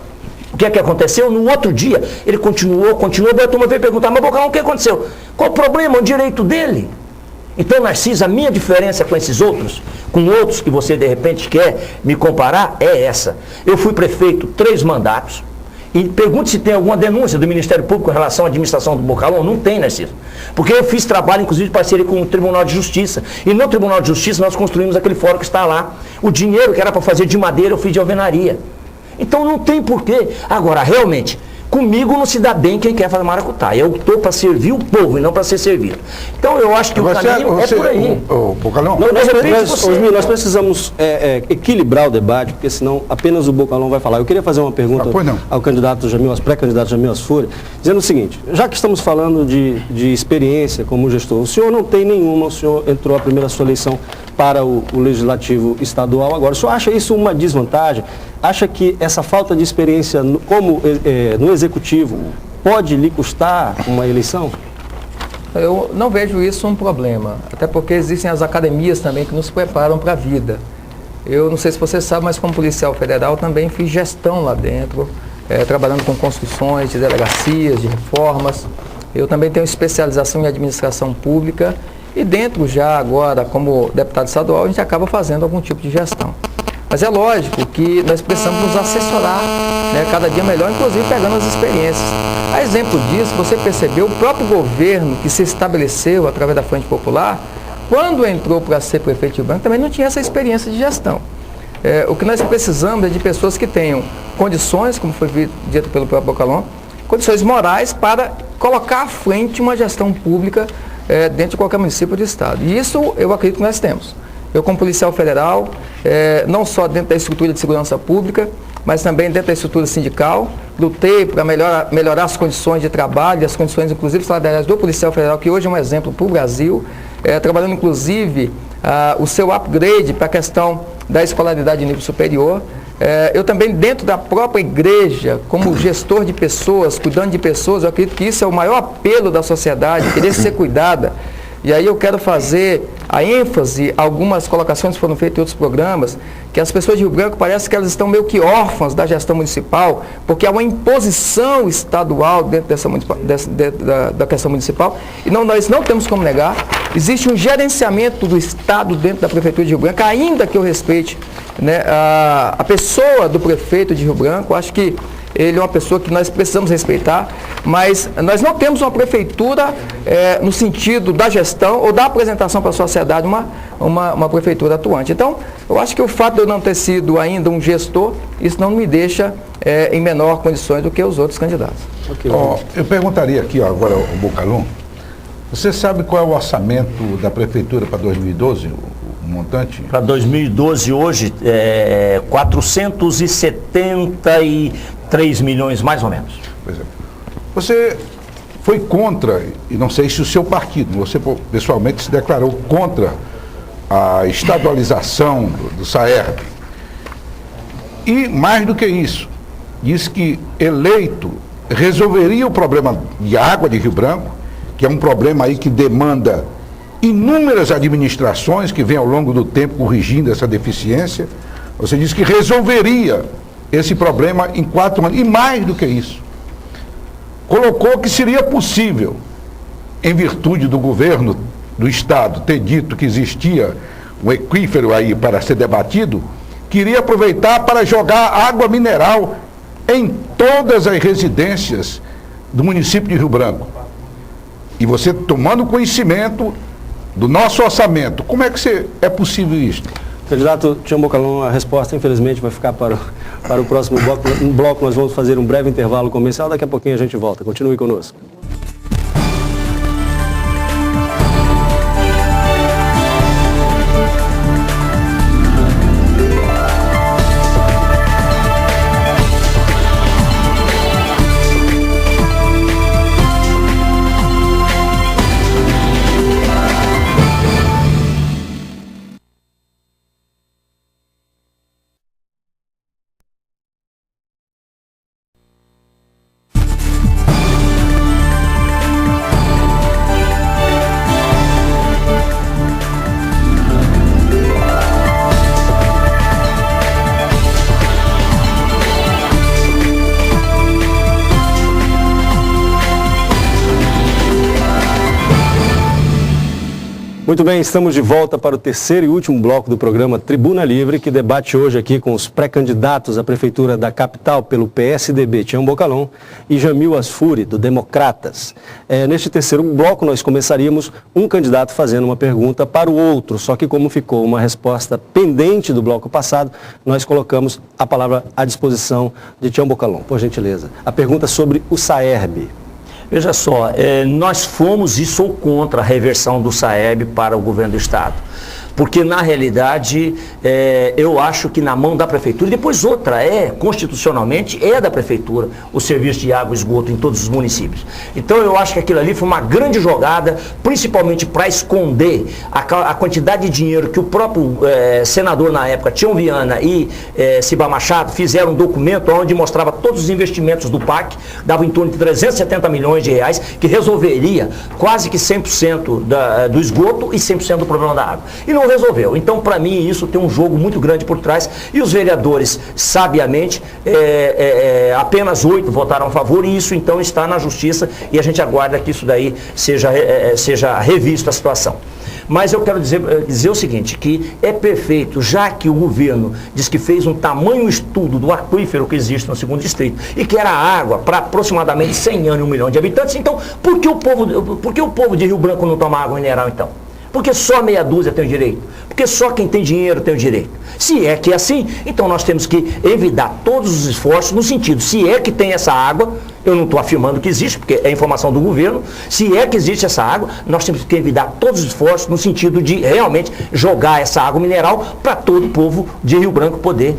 O que é que aconteceu? No outro dia, ele continuou, daí a turma veio perguntar, mas Bocalhão, o que aconteceu? Qual o problema? O direito dele? Então, Narciso, a minha diferença com esses outros, com outros que você de repente quer me comparar, é essa. Eu fui prefeito 3 mandatos, e pergunte se tem alguma denúncia do Ministério Público em relação à administração do Bocalhão. Não tem, Narciso. Porque eu fiz trabalho, inclusive, de parceria com o Tribunal de Justiça. E no Tribunal de Justiça nós construímos aquele fórum que está lá. O dinheiro que era para fazer de madeira, eu fiz de alvenaria. Então não tem porquê. Agora, realmente, comigo não se dá bem quem quer fazer maracutá. Eu estou para servir o povo e não para ser servido. Então eu acho que o caminho é por aí. Bocalhão, nós precisamos equilibrar o debate, porque senão apenas o Bocalhão vai falar. Eu queria fazer uma pergunta ao candidato Jamil, pré-candidato Jamil Asfuri, dizendo o seguinte, já que estamos falando de experiência como gestor, o senhor não tem nenhuma, o senhor entrou a primeira sua eleição para o Legislativo Estadual agora. O senhor acha isso uma desvantagem? Acha que essa falta de experiência no Executivo pode lhe custar uma eleição? Eu não vejo isso um problema, até porque existem as academias também que nos preparam para a vida. Eu não sei se você sabe, mas como policial federal também fiz gestão lá dentro, trabalhando com construções de delegacias, de reformas. Eu também tenho especialização em administração pública e dentro já agora, como deputado estadual, a gente acaba fazendo algum tipo de gestão. Mas é lógico que nós precisamos nos assessorar, né, cada dia melhor, inclusive pegando as experiências. A exemplo disso, você percebeu, o próprio governo que se estabeleceu através da Frente Popular, quando entrou para ser prefeito de Rio Branco, também não tinha essa experiência de gestão. O que nós precisamos é de pessoas que tenham condições, como foi dito pelo próprio Bocalhão, condições morais para colocar à frente uma gestão pública dentro de qualquer município do estado. E isso eu acredito que nós temos. Eu, como policial federal, não só dentro da estrutura de segurança pública, mas também dentro da estrutura sindical, lutei para melhorar as condições de trabalho, as condições, inclusive, salariais do policial federal, que hoje é um exemplo para o Brasil, trabalhando, inclusive, o seu upgrade para a questão da escolaridade de nível superior. Eu também, dentro da própria igreja, como gestor de pessoas, cuidando de pessoas, eu acredito que isso é o maior apelo da sociedade, querer ser cuidada. E aí eu quero fazer a ênfase, algumas colocações que foram feitas em outros programas, que as pessoas de Rio Branco parece que elas estão meio que órfãs da gestão municipal, porque há uma imposição estadual dentro da questão municipal, e nós não temos como negar. Existe um gerenciamento do Estado dentro da Prefeitura de Rio Branco, ainda que eu respeite, né, a pessoa do prefeito de Rio Branco. Acho que ele é uma pessoa que nós precisamos respeitar, mas nós não temos uma prefeitura no sentido da gestão ou da apresentação para a sociedade uma prefeitura atuante. Então, eu acho que o fato de eu não ter sido ainda um gestor, isso não me deixa em menor condições do que os outros candidatos. Okay. Eu perguntaria aqui agora ao Bocalhão, você sabe qual é o orçamento da prefeitura para 2012, o montante? Para 2012 hoje é 473 milhões, mais ou menos. Pois é. Você foi contra, e não sei se o seu partido, você pessoalmente se declarou contra a estadualização do SAERB. E mais do que isso, disse que eleito resolveria o problema de água de Rio Branco, que é um problema aí que demanda inúmeras administrações que vêm ao longo do tempo corrigindo essa deficiência. Você disse que resolveria esse problema em 4 anos, e mais do que isso. colocou que seria possível, em virtude do governo do Estado ter dito que existia um aquífero aí para ser debatido, queria aproveitar para jogar água mineral em todas as residências do município de Rio Branco. E você tomando conhecimento do nosso orçamento, como é que é possível isso? Candidato Tião Bocalhon, a resposta infelizmente vai ficar para o próximo bloco. No bloco nós vamos fazer um breve intervalo comercial, daqui a pouquinho a gente volta. Continue conosco. Muito bem, estamos de volta para o terceiro e último bloco do programa Tribuna Livre, que debate hoje aqui com os pré-candidatos à Prefeitura da capital pelo PSDB, Tião Bocalhon, e Jamil Asfuri, do Democratas. Neste terceiro bloco, nós começaríamos um candidato fazendo uma pergunta para o outro, só que como ficou uma resposta pendente do bloco passado, nós colocamos a palavra à disposição de Tião Bocalhon, por gentileza. A pergunta sobre o SAERB. Veja só, nós fomos e sou contra a reversão do SAERB para o governo do Estado. Porque, na realidade, eu acho que na mão da Prefeitura, e depois outra, constitucionalmente, é da Prefeitura o serviço de água e esgoto em todos os municípios. Então, eu acho que aquilo ali foi uma grande jogada, principalmente para esconder a quantidade de dinheiro que o próprio senador na época, Tião Viana e Ciba Machado, fizeram um documento onde mostrava todos os investimentos do PAC, dava em torno de 370 milhões de reais, que resolveria quase que 100% do esgoto e 100% do problema da água. E não resolveu. Então, para mim, isso tem um jogo muito grande por trás e os vereadores, sabiamente, apenas 8 votaram a favor e isso, então, está na justiça e a gente aguarda que isso daí seja revista a situação. Mas eu quero dizer o seguinte, que é perfeito, já que o governo diz que fez um tamanho estudo do aquífero que existe no segundo distrito e que era água para aproximadamente 100 anos e 1 milhão de habitantes, então, por que o povo de Rio Branco não toma água mineral, então? Porque só meia dúzia tem o direito. Porque só quem tem dinheiro tem o direito. Se é que é assim, então nós temos que evitar todos os esforços no sentido, se é que tem essa água, eu não estou afirmando que existe, porque é informação do governo, se é que existe essa água, nós temos que evitar todos os esforços no sentido de realmente jogar essa água mineral para todo o povo de Rio Branco poder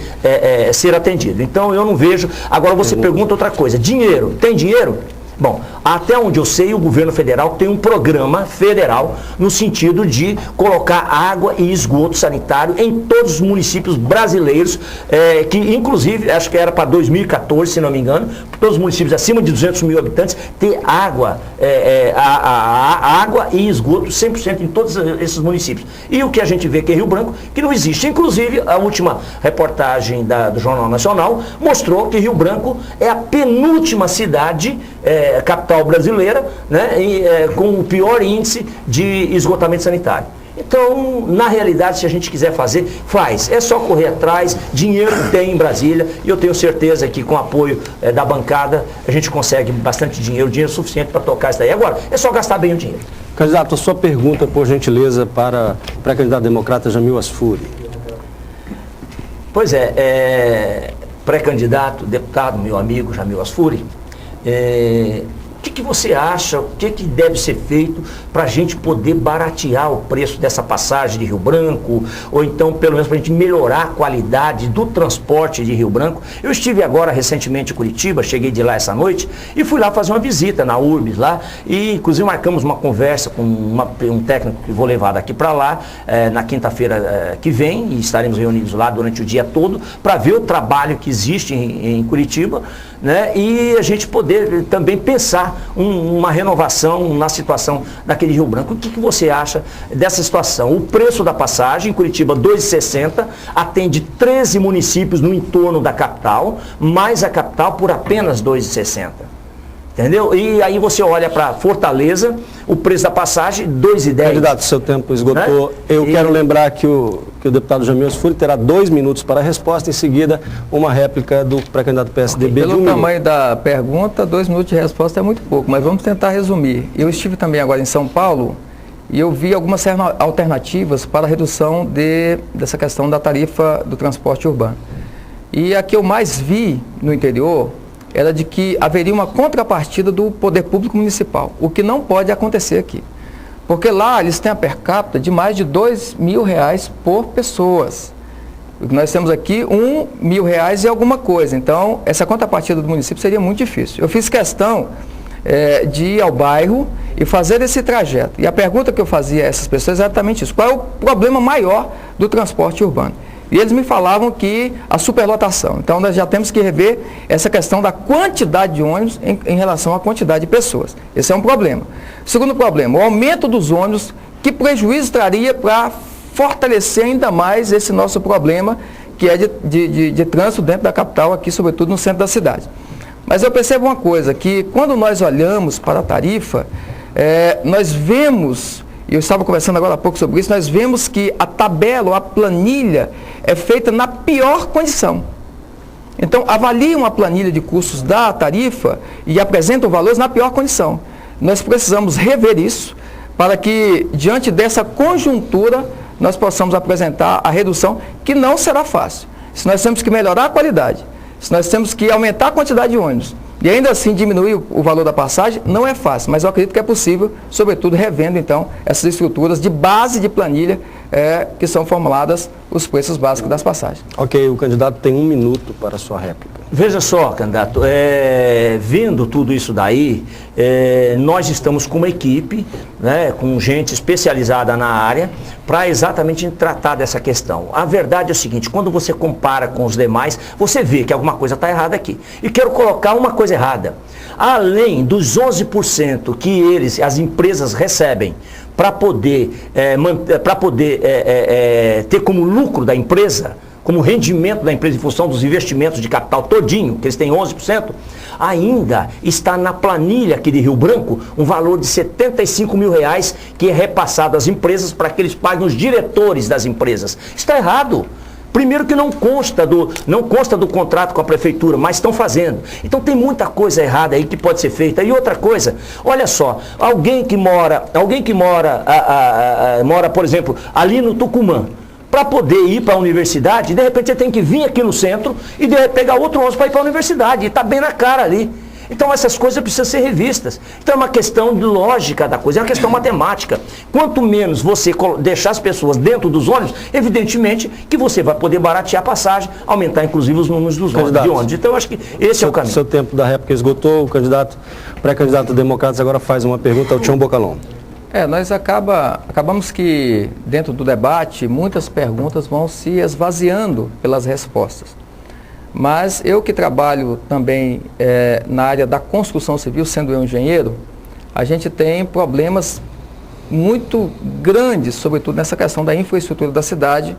ser atendido. Então eu não vejo. Agora você pergunta outra coisa, dinheiro, tem dinheiro? Bom, até onde eu sei, o governo federal tem um programa federal no sentido de colocar água e esgoto sanitário em todos os municípios brasileiros, que inclusive, acho que era para 2014, se não me engano, todos os municípios acima de 200 mil habitantes, ter água, água e esgoto 100% em todos esses municípios. E o que a gente vê aqui em Rio Branco, que não existe. Inclusive, a última reportagem do Jornal Nacional mostrou que Rio Branco é a penúltima cidade capital brasileira, né, com o pior índice de esgotamento sanitário. Então, na realidade, se a gente quiser fazer, faz. É só correr atrás, dinheiro tem em Brasília, e eu tenho certeza que com o apoio da bancada, a gente consegue bastante dinheiro suficiente para tocar isso daí. Agora, é só gastar bem o dinheiro. Candidato, a sua pergunta, por gentileza, para o pré-candidato democrata Jamil Asfuri. Pois pré-candidato, deputado, meu amigo Jamil Asfuri, o que você acha, o que deve ser feito para a gente poder baratear o preço dessa passagem de Rio Branco, ou então pelo menos para a gente melhorar a qualidade do transporte de Rio Branco? Eu estive agora recentemente em Curitiba, cheguei de lá essa noite e fui lá fazer uma visita na Urbis lá e inclusive marcamos uma conversa com um técnico que vou levar daqui para lá na quinta-feira que vem e estaremos reunidos lá durante o dia todo para ver o trabalho que existe em Curitiba, né? E a gente poder também pensar uma renovação na situação daquele Rio Branco. O que você acha dessa situação? O preço da passagem em Curitiba, R$ 2,60, atende 13 municípios no entorno da capital, mais a capital por apenas R$ 2,60. Entendeu? E aí você olha para Fortaleza, o preço da passagem, R$ 2,10. Candidato, seu tempo esgotou. Né? Eu quero lembrar que o deputado Jamil Asfuri terá 2 minutos para a resposta, em seguida uma réplica do pré-candidato PSDB Pelo de 1 tamanho minuto. da pergunta, 2 minutos de resposta é muito pouco, mas vamos tentar resumir. Eu estive também agora em São Paulo e eu vi algumas alternativas para a redução dessa questão da tarifa do transporte urbano. E a que eu mais vi no interior era de que haveria uma contrapartida do poder público municipal, o que não pode acontecer aqui. Porque lá eles têm a per capita de mais de R$2.000 por pessoas. O que nós temos aqui, R$1.000 e alguma coisa. Então, essa contrapartida do município seria muito difícil. Eu fiz questão de ir ao bairro e fazer esse trajeto. E a pergunta que eu fazia a essas pessoas é exatamente isso. Qual é o problema maior do transporte urbano? E eles me falavam que a superlotação. Então, nós já temos que rever essa questão da quantidade de ônibus em relação à quantidade de pessoas. Esse é um problema. Segundo problema, o aumento dos ônibus, que prejuízo traria para fortalecer ainda mais esse nosso problema, que é de trânsito dentro da capital, aqui, sobretudo no centro da cidade. Mas eu percebo uma coisa, que quando nós olhamos para a tarifa, nós vemos... E eu estava conversando agora há pouco sobre isso, nós vemos que a tabela ou a planilha é feita na pior condição. Então, avaliam a planilha de custos da tarifa e apresentam valores na pior condição. Nós precisamos rever isso para que, diante dessa conjuntura, nós possamos apresentar a redução, que não será fácil. Se nós temos que melhorar a qualidade, se nós temos que aumentar a quantidade de ônibus, e ainda assim diminuir o valor da passagem, não é fácil, mas eu acredito que é possível, sobretudo revendo então essas estruturas de base de planilha que são formuladas os preços básicos das passagens. Ok, o candidato tem 1 minuto para a sua réplica. Veja só, candidato, vendo tudo isso daí, nós estamos com uma equipe, né, com gente especializada na área, para exatamente tratar dessa questão. A verdade é o seguinte, quando você compara com os demais, você vê que alguma coisa está errada aqui. E quero colocar uma coisa errada. Além dos 11% que as empresas recebem para poder, ter como lucro da empresa, como rendimento da empresa em função dos investimentos de capital todinho, que eles têm 11%, ainda está na planilha aqui de Rio Branco um valor de R$75 mil que é repassado às empresas para que eles paguem os diretores das empresas. Está errado. Primeiro que não consta do contrato com a prefeitura, mas estão fazendo. Então tem muita coisa errada aí que pode ser feita. E outra coisa, olha só, alguém que mora, por exemplo, ali no Tucumã, para poder ir para a universidade, de repente você tem que vir aqui no centro e pegar outro ônibus para ir para a universidade. E está bem na cara ali. Então essas coisas precisam ser revistas. Então é uma questão de lógica da coisa, é uma questão matemática. Quanto menos você deixar as pessoas dentro dos ônibus, evidentemente que você vai poder baratear a passagem, aumentar inclusive os números dos ônibus. Então eu acho que esse é o caminho. Seu tempo da réplica esgotou, o pré-candidato Democratas agora faz uma pergunta ao Tião Bocalon. Nós acabamos que dentro do debate muitas perguntas vão se esvaziando pelas respostas. Mas eu que trabalho também na área da construção civil, sendo eu engenheiro, a gente tem problemas muito grandes, sobretudo nessa questão da infraestrutura da cidade.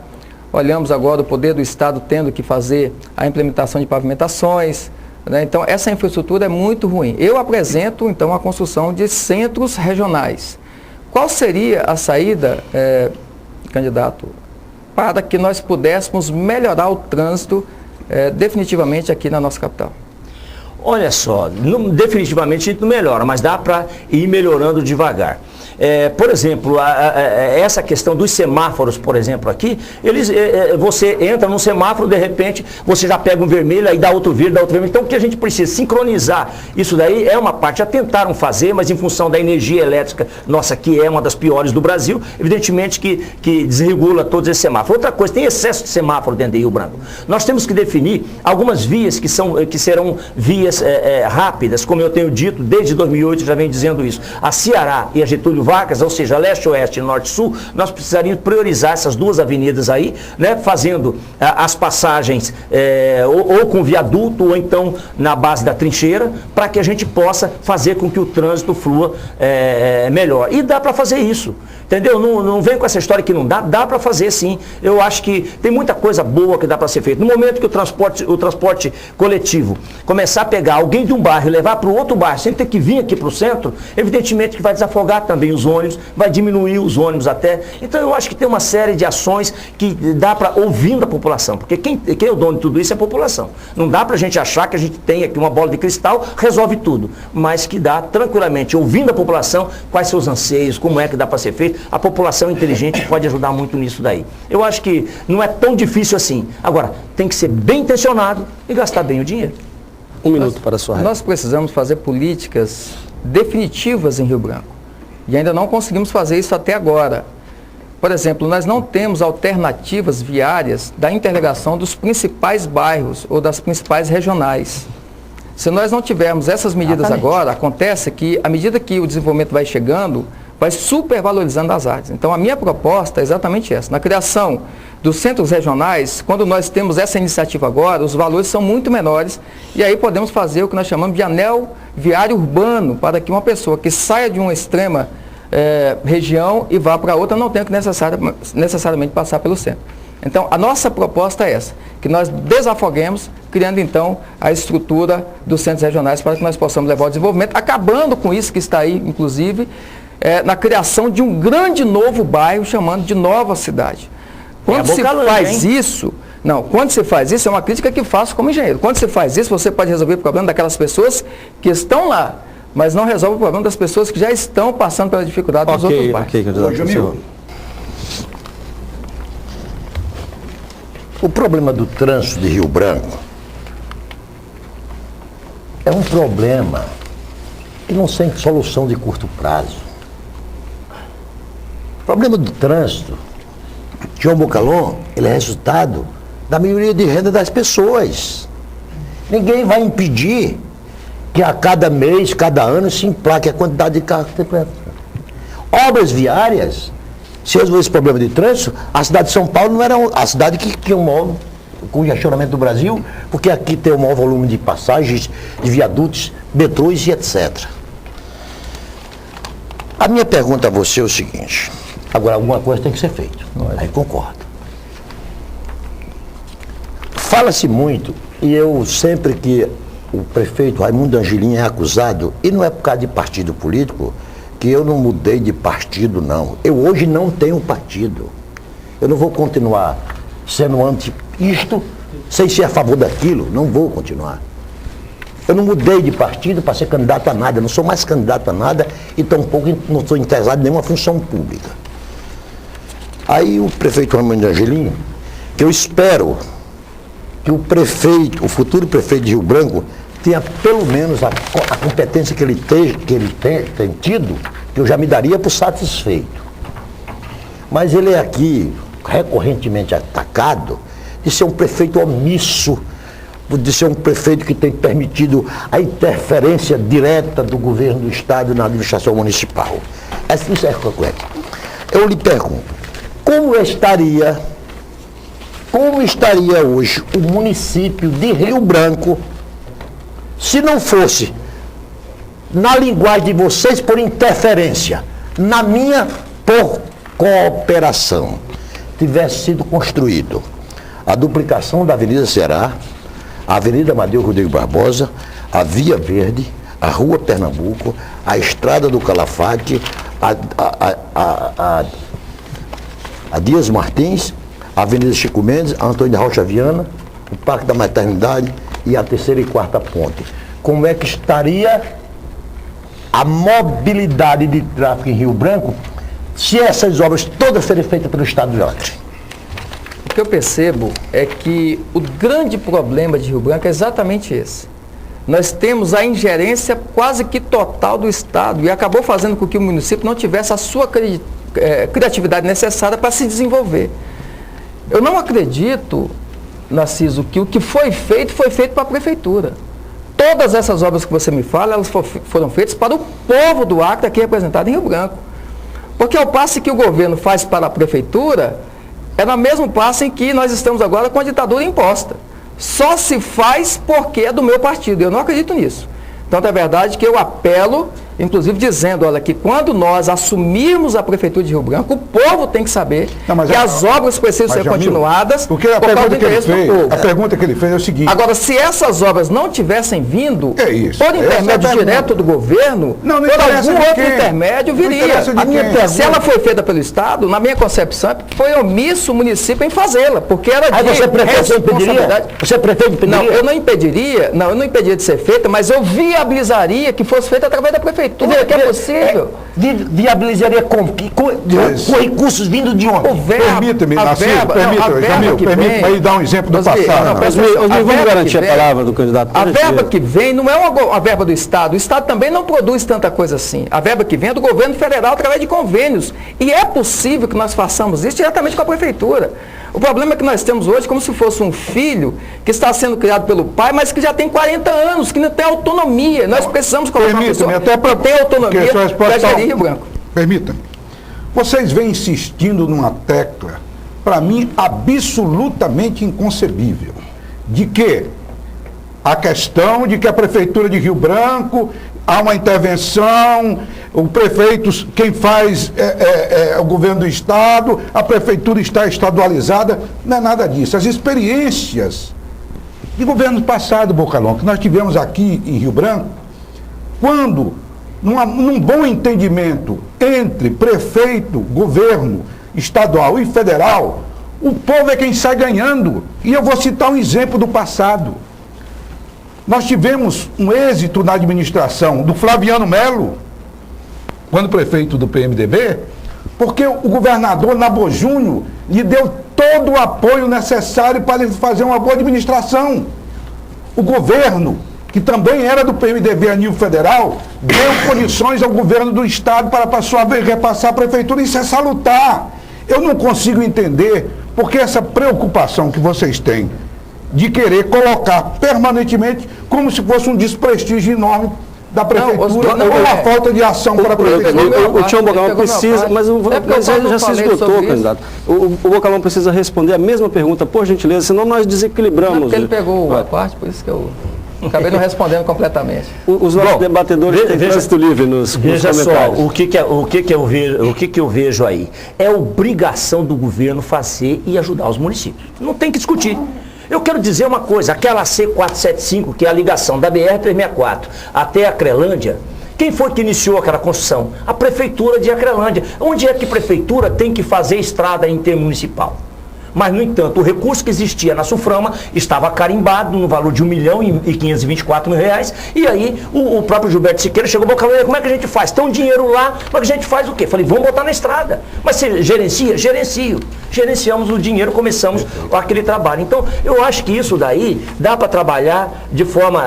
Olhamos agora o poder do Estado tendo que fazer a implementação de pavimentações, né? Então essa infraestrutura é muito ruim. Eu apresento então a construção de centros regionais. Qual seria a saída, candidato, para que nós pudéssemos melhorar o trânsito definitivamente aqui na nossa capital? Olha só, definitivamente a gente não melhora, mas dá para ir melhorando devagar. Por exemplo, essa questão dos semáforos, por exemplo, aqui, você entra num semáforo, de repente, você já pega um vermelho, aí dá outro verde, Então, o que a gente precisa? Sincronizar. Isso daí é uma parte, já tentaram fazer, mas em função da energia elétrica nossa, que é uma das piores do Brasil, evidentemente que desregula todos esses semáforos. Outra coisa, tem excesso de semáforo dentro de Rio Branco. Nós temos que definir algumas vias que serão vias rápidas, como eu tenho dito, desde 2008 já venho dizendo isso. A Ceará e a Getúlio vagas, ou seja, leste-oeste e norte-sul, nós precisaríamos priorizar essas duas avenidas aí, né, fazendo as passagens ou com viaduto ou então na base da trincheira, para que a gente possa fazer com que o trânsito flua melhor. E dá para fazer isso, entendeu? Não vem com essa história que não dá para fazer sim. Eu acho que tem muita coisa boa que dá para ser feita. No momento que o transporte coletivo começar a pegar alguém de um bairro e levar para o outro bairro, sem ter que vir aqui para o centro, evidentemente que vai desafogar também os ônibus, vai diminuir os ônibus até. Então eu acho que tem uma série de ações que dá para ouvindo a população, porque quem é o dono de tudo isso é a população. Não dá para a gente achar que a gente tem aqui uma bola de cristal, resolve tudo, mas que dá tranquilamente, ouvindo a população, quais são os anseios, como é que dá para ser feito. A população inteligente pode ajudar muito nisso daí. Eu acho que não é tão difícil assim. Agora, tem que ser bem intencionado e gastar bem o dinheiro. Um minuto para a sua réplica. Nós precisamos fazer políticas definitivas em Rio Branco. E ainda não conseguimos fazer isso até agora. Por exemplo, nós não temos alternativas viárias da interligação dos principais bairros ou das principais regionais. Se nós não tivermos essas medidas agora, acontece que, à medida que o desenvolvimento vai chegando, vai supervalorizando as áreas. Então, a minha proposta é exatamente essa. Na criação dos centros regionais, quando nós temos essa iniciativa agora, os valores são muito menores e aí podemos fazer o que nós chamamos de anel viário urbano, para que uma pessoa que saia de uma extrema região e vá para outra não tenha que necessariamente passar pelo centro. Então, a nossa proposta é essa, que nós desafoguemos, criando então a estrutura dos centros regionais para que nós possamos levar o desenvolvimento, acabando com isso que está aí, inclusive, na criação de um grande novo bairro, chamando de Nova Cidade. Quando se faz isso, quando se faz isso, é uma crítica que faço como engenheiro. Quando se faz isso, você pode resolver o problema daquelas pessoas que estão lá, mas não resolve o problema das pessoas que já estão passando pela dificuldade dos outros bairros. Candidato. O problema do trânsito de Rio Branco é um problema que não tem solução de curto prazo. O problema do trânsito, Tião Bocalon, ele é resultado da melhoria de renda das pessoas. Ninguém vai impedir que a cada mês, cada ano, se emplaque a quantidade de carros que tem para obras viárias. Se resolver esse problema de trânsito, a cidade de São Paulo não era a cidade que tinha o maior congestionamento do Brasil, porque aqui tem o maior volume de passagens, de viadutos, metrôs e etc. A minha pergunta a você é o seguinte: agora, alguma coisa tem que ser feita. Aí concordo. Fala-se muito, e eu sempre que o prefeito Raimundo Angelim é acusado, e não é por causa de partido político, que eu não mudei de partido, não. Eu hoje não tenho partido. Eu não vou continuar sendo anti isto, sem ser a favor daquilo. Não vou continuar. Eu não mudei de partido para ser candidato a nada. Eu não sou mais candidato a nada e tampouco não sou interessado em nenhuma função pública. Aí o prefeito Raimundo Angelim, que eu espero que o futuro prefeito de Rio Branco tenha pelo menos a competência que ele tem tido, que eu já me daria por satisfeito. Mas ele é aqui recorrentemente atacado de ser um prefeito omisso, de ser um prefeito que tem permitido a interferência direta do governo do estado na administração municipal. Isso é correto. Eu lhe pergunto, como estaria hoje o município de Rio Branco se não fosse, na linguagem de vocês, por interferência, na minha, por cooperação, tivesse sido construído a duplicação da Avenida Ceará, a Avenida Amadeu Rodrigo Barbosa, a Via Verde, a Rua Pernambuco, a Estrada do Calafate, a Dias Martins, a Avenida Chico Mendes, a Antônio da Rocha Viana, o Parque da Maternidade e a terceira e quarta ponte. Como é que estaria a mobilidade de tráfego em Rio Branco se essas obras todas forem feitas pelo Estado do Acre? O que eu percebo é que o grande problema de Rio Branco é exatamente esse. Nós temos a ingerência quase que total do Estado e acabou fazendo com que o município não tivesse a sua criatividade necessária para se desenvolver. Eu não acredito, Narciso, que o que foi feito para a prefeitura. Todas essas obras que você me fala, elas foram feitas para o povo do Acre aqui representado em Rio Branco. Porque ao passo que o governo faz para a prefeitura, é no mesmo passo em que nós estamos agora com a ditadura imposta. Só se faz porque é do meu partido. Eu não acredito nisso. Então, é verdade que eu apelo, inclusive dizendo, olha, que quando nós assumirmos a Prefeitura de Rio Branco, o povo tem que saber que as obras precisam ser continuadas porque a pergunta que ele fez, a pergunta que ele fez é o seguinte... Agora, se essas obras não tivessem vindo, por intermédio direto do governo, por algum outro intermédio, viria. Se ela foi feita pelo Estado, na minha concepção, foi omisso o município em fazê-la, porque era de responsabilidade. Você pretende impedir? Não, eu não impediria de ser feita, mas eu viabilizaria que fosse feita através da prefeitura. Que é possível. Viabilizaria com recursos vindo de onde? Permita-me, Jamil, permita-me aí dar um exemplo do passado. Vamos garantir a palavra do candidato. A verba que vem não é uma verba do Estado. O Estado também não produz tanta coisa assim. A verba que vem é do governo federal através de convênios. E é possível que nós façamos isso diretamente com a prefeitura. O problema é que nós temos hoje como se fosse um filho que está sendo criado pelo pai, mas que já tem 40 anos, que não tem autonomia. Nós precisamos colocar uma pessoa até para ter autonomia para gerir Rio Branco. Permita-me. Vocês vêm insistindo numa tecla, para mim, absolutamente inconcebível, de que a questão de que a Prefeitura de Rio Branco há uma intervenção, o prefeito, quem faz é o governo do Estado, a Prefeitura está estadualizada, não é nada disso. As experiências de governo passado, Bocalão, que nós tivemos aqui em Rio Branco, quando, num bom entendimento entre prefeito, governo estadual e federal, o povo é quem sai ganhando. E eu vou citar um exemplo do passado. Nós tivemos um êxito na administração do Flaviano Melo, quando prefeito do PMDB, porque o governador Nabo Júnior lhe deu todo o apoio necessário para ele fazer uma boa administração. O governo, que também era do PMDB a nível federal, deu condições ao governo do Estado para, por sua vez, repassar a prefeitura. Isso é salutar. Eu não consigo entender porque essa preocupação que vocês têm de querer colocar permanentemente como se fosse um desprestígio enorme da prefeitura, uma falta de ação para a prefeitura. O Tião Bocalão precisa, mas já se esgotou, candidato. O Bocalão precisa responder a mesma pergunta, por gentileza, senão nós desequilibramos. Porque ele pegou a parte, por isso que eu acabei não respondendo completamente. Os nossos debatedores têm trânsito livre nos veja comentários. Só, o que eu vejo aí é obrigação do governo fazer e ajudar os municípios. Não tem que discutir. Eu quero dizer uma coisa, aquela C475, que é a ligação da BR-364 até a Acrelândia, quem foi que iniciou aquela construção? A Prefeitura de Acrelândia. Onde é que a Prefeitura tem que fazer estrada intermunicipal? Mas, no entanto, o recurso que existia na Suframa estava carimbado no valor de R$1.524.000. E aí o próprio Gilberto Siqueira chegou e falou, como é que a gente faz? Tem um dinheiro lá, como é que a gente faz o quê? Falei, vamos botar na estrada. Mas você gerencia? Gerencio. Gerenciamos o dinheiro, começamos aquele trabalho. Então, eu acho que isso daí dá para trabalhar de forma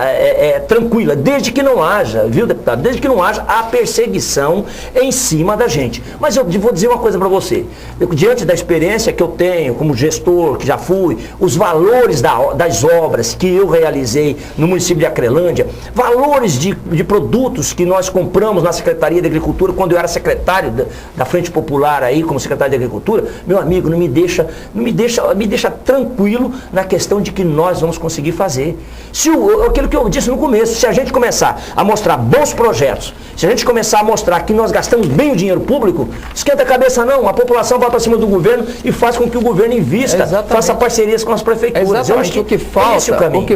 tranquila, desde que não haja, viu, deputado? Desde que não haja a perseguição em cima da gente. Mas eu vou dizer uma coisa para você. Diante da experiência que eu tenho como gestor, que já fui, os valores das obras que eu realizei no município de Acrelândia, valores de produtos que nós compramos na Secretaria de Agricultura, quando eu era secretário da Frente Popular aí, como secretário de Agricultura, meu amigo, me deixa tranquilo na questão de que nós vamos conseguir fazer. Aquilo que eu disse no começo, se a gente começar a mostrar bons projetos, se a gente começar a mostrar que nós gastamos bem o dinheiro público, esquenta a cabeça não, a população vai para cima do governo e faz com que o governo invista, faça parcerias com as prefeituras. Eu acho que o que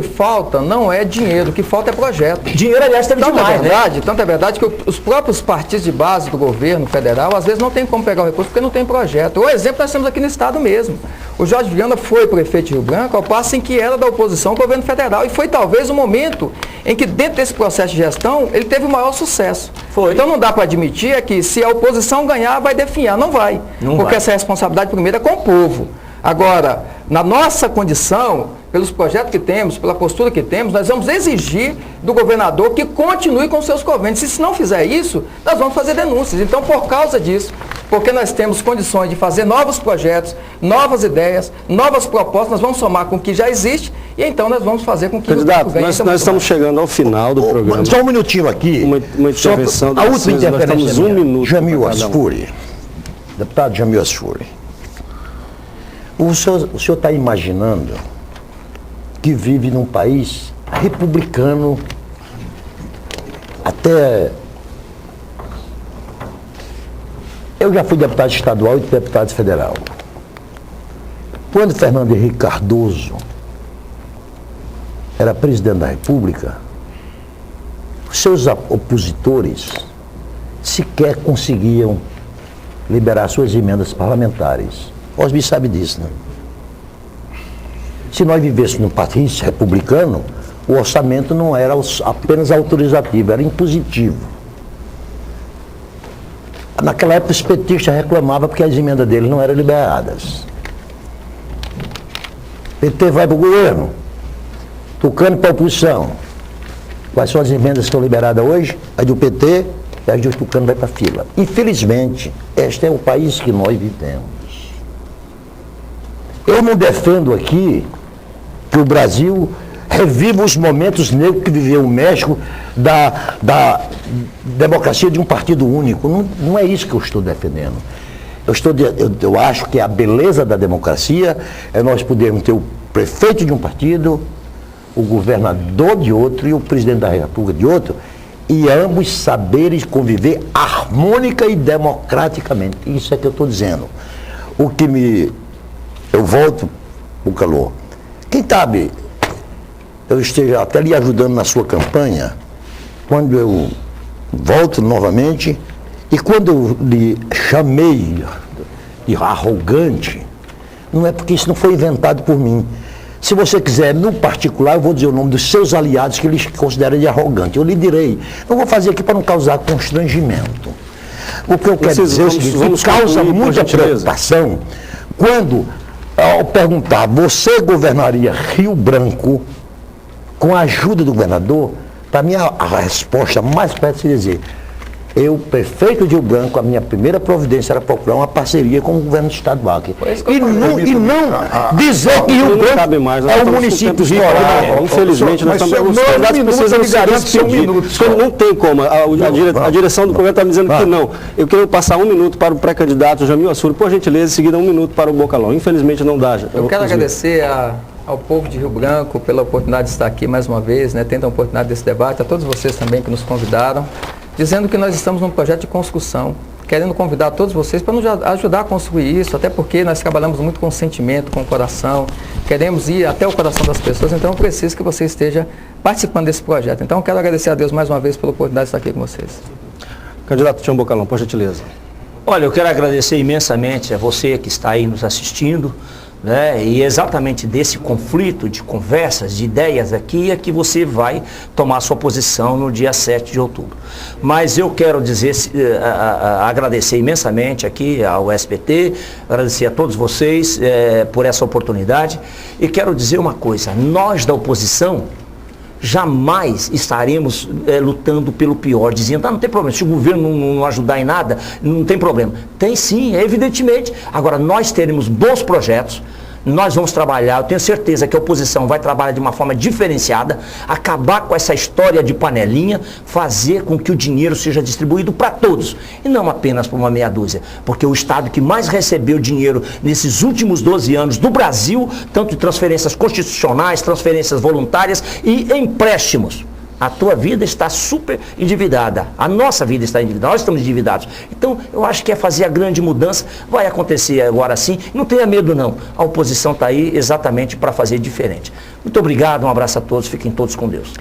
falta não é dinheiro, o que falta é projeto. Dinheiro, aliás, teve demais, Tanto é verdade que os próprios partidos de base do governo federal, às vezes não tem como pegar o recurso porque não tem projeto. O exemplo nós temos aqui no Estado mesmo. O Jorge Viana foi prefeito de Rio Branco ao passo em que era da oposição ao governo federal e foi talvez o momento em que dentro desse processo de gestão ele teve o maior sucesso. Então não dá para admitir que se a oposição ganhar vai definhar, não vai. Porque essa responsabilidade primeiro é com o povo. Agora, na nossa condição, pelos projetos que temos, pela postura que temos, nós vamos exigir do governador que continue com seus convênios. Se não fizer isso, nós vamos fazer denúncias. Então, por causa disso, porque nós temos condições de fazer novos projetos, novas ideias, novas propostas, nós vamos somar com o que já existe e então nós vamos fazer com que candidato, nós estamos chegando ao final do programa. Só um minutinho aqui. Uma intervenção. A última intervenção, nós estamos 1 minuto. Jamil Asfuri, Deputado Jamil Asfuri, o senhor está imaginando que vive num país republicano até... Eu já fui deputado estadual e deputado federal. Quando Fernando Henrique Cardoso era presidente da República, os seus opositores sequer conseguiam liberar suas emendas parlamentares. Osmi sabe disso, né? Se nós vivêssemos num país republicano, o orçamento não era apenas autorizativo, era impositivo. Naquela época, os petistas reclamavam porque as emendas deles não eram liberadas. PT vai para o governo, Tucano para a oposição. Quais são as emendas que estão liberadas hoje? As do PT e as do Tucano vai para a fila. Infelizmente, este é o país que nós vivemos. Eu não defendo aqui que o Brasil reviva os momentos negros que viveu o México da democracia de um partido único. Não é isso que eu estou defendendo. Eu acho que a beleza da democracia é nós podermos ter o prefeito de um partido, o governador de outro e o presidente da República de outro, e ambos saberem conviver harmônica e democraticamente. Isso é que eu estou dizendo. Eu volto o calor. Quem sabe eu esteja até lhe ajudando na sua campanha, quando eu volto novamente, e quando eu lhe chamei de arrogante, não é porque isso não foi inventado por mim. Se você quiser, no particular, eu vou dizer o nome dos seus aliados que eles consideram de arrogante. Eu lhe direi. Não vou fazer aqui para não causar constrangimento. O que eu quero dizer é o seguinte, que causa muita preocupação quando, ao perguntar, você governaria Rio Branco com a ajuda do governador? Para mim, a resposta mais perto seria dizer: eu, prefeito de Rio Branco, a minha primeira providência era procurar uma parceria com o governo estadual aqui. E não dizer que Rio Branco é o município rico. Infelizmente, nós estamos não tem como. A direção do programa está me dizendo que não. Eu queria passar 1 minuto para o pré-candidato Jamil Asfuri, por gentileza, em seguida 1 minuto para o Bocalão. Infelizmente não dá. Eu quero agradecer ao povo de Rio Branco pela oportunidade de estar aqui mais uma vez, né, tendo a oportunidade desse debate, a todos vocês também que nos convidaram, dizendo que nós estamos num projeto de construção, querendo convidar todos vocês para nos ajudar a construir isso, até porque nós trabalhamos muito com sentimento, com o coração, queremos ir até o coração das pessoas, então eu preciso que você esteja participando desse projeto. Então eu quero agradecer a Deus mais uma vez pela oportunidade de estar aqui com vocês. Candidato Tião Bocalão, por gentileza. Olha, eu quero agradecer imensamente a você que está aí nos assistindo, né? E exatamente desse conflito de conversas, de ideias aqui, é que você vai tomar sua posição no dia 7 de outubro. Mas eu quero dizer, agradecer imensamente aqui ao SBT, agradecer a todos vocês por essa oportunidade, e quero dizer uma coisa: nós da oposição jamais estaremos lutando pelo pior, dizendo, não tem problema, se o governo não ajudar em nada, não tem problema. Tem sim, evidentemente. Agora, nós teremos bons projetos, nós vamos trabalhar, eu tenho certeza que a oposição vai trabalhar de uma forma diferenciada, acabar com essa história de panelinha, fazer com que o dinheiro seja distribuído para todos, e não apenas para uma meia dúzia, porque o estado que mais recebeu dinheiro nesses últimos 12 anos do Brasil, tanto de transferências constitucionais, transferências voluntárias e empréstimos. A tua vida está super endividada, a nossa vida está endividada, nós estamos endividados. Então, eu acho que é fazer a grande mudança, vai acontecer agora sim, não tenha medo não, a oposição está aí exatamente para fazer diferente. Muito obrigado, um abraço a todos, fiquem todos com Deus.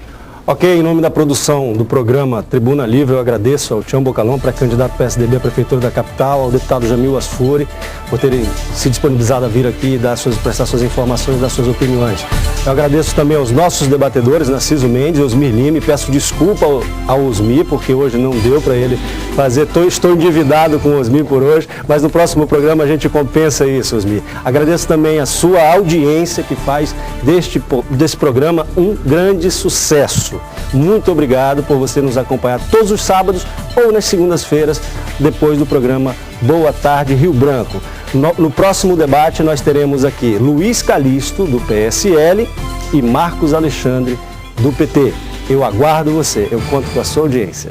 Ok, em nome da produção do programa Tribuna Livre, eu agradeço ao Tião Bocalão, pré-candidato PSDB à Prefeitura da Capital, ao deputado Jamil Asfuri, por terem se disponibilizado a vir aqui e prestar suas informações, dar suas opiniões. Eu agradeço também aos nossos debatedores, Narciso Mendes e Osmir Lima, e peço desculpa ao Osmir, porque hoje não deu para ele fazer, estou endividado com o Osmir por hoje, mas no próximo programa a gente compensa isso, Osmir. Agradeço também a sua audiência, que faz desse programa um grande sucesso. Muito obrigado por você nos acompanhar todos os sábados ou nas segundas-feiras, depois do programa Boa Tarde Rio Branco. No próximo debate nós teremos aqui Luiz Calixto, do PSL, e Marcos Alexandre, do PT. Eu aguardo você, eu conto com a sua audiência.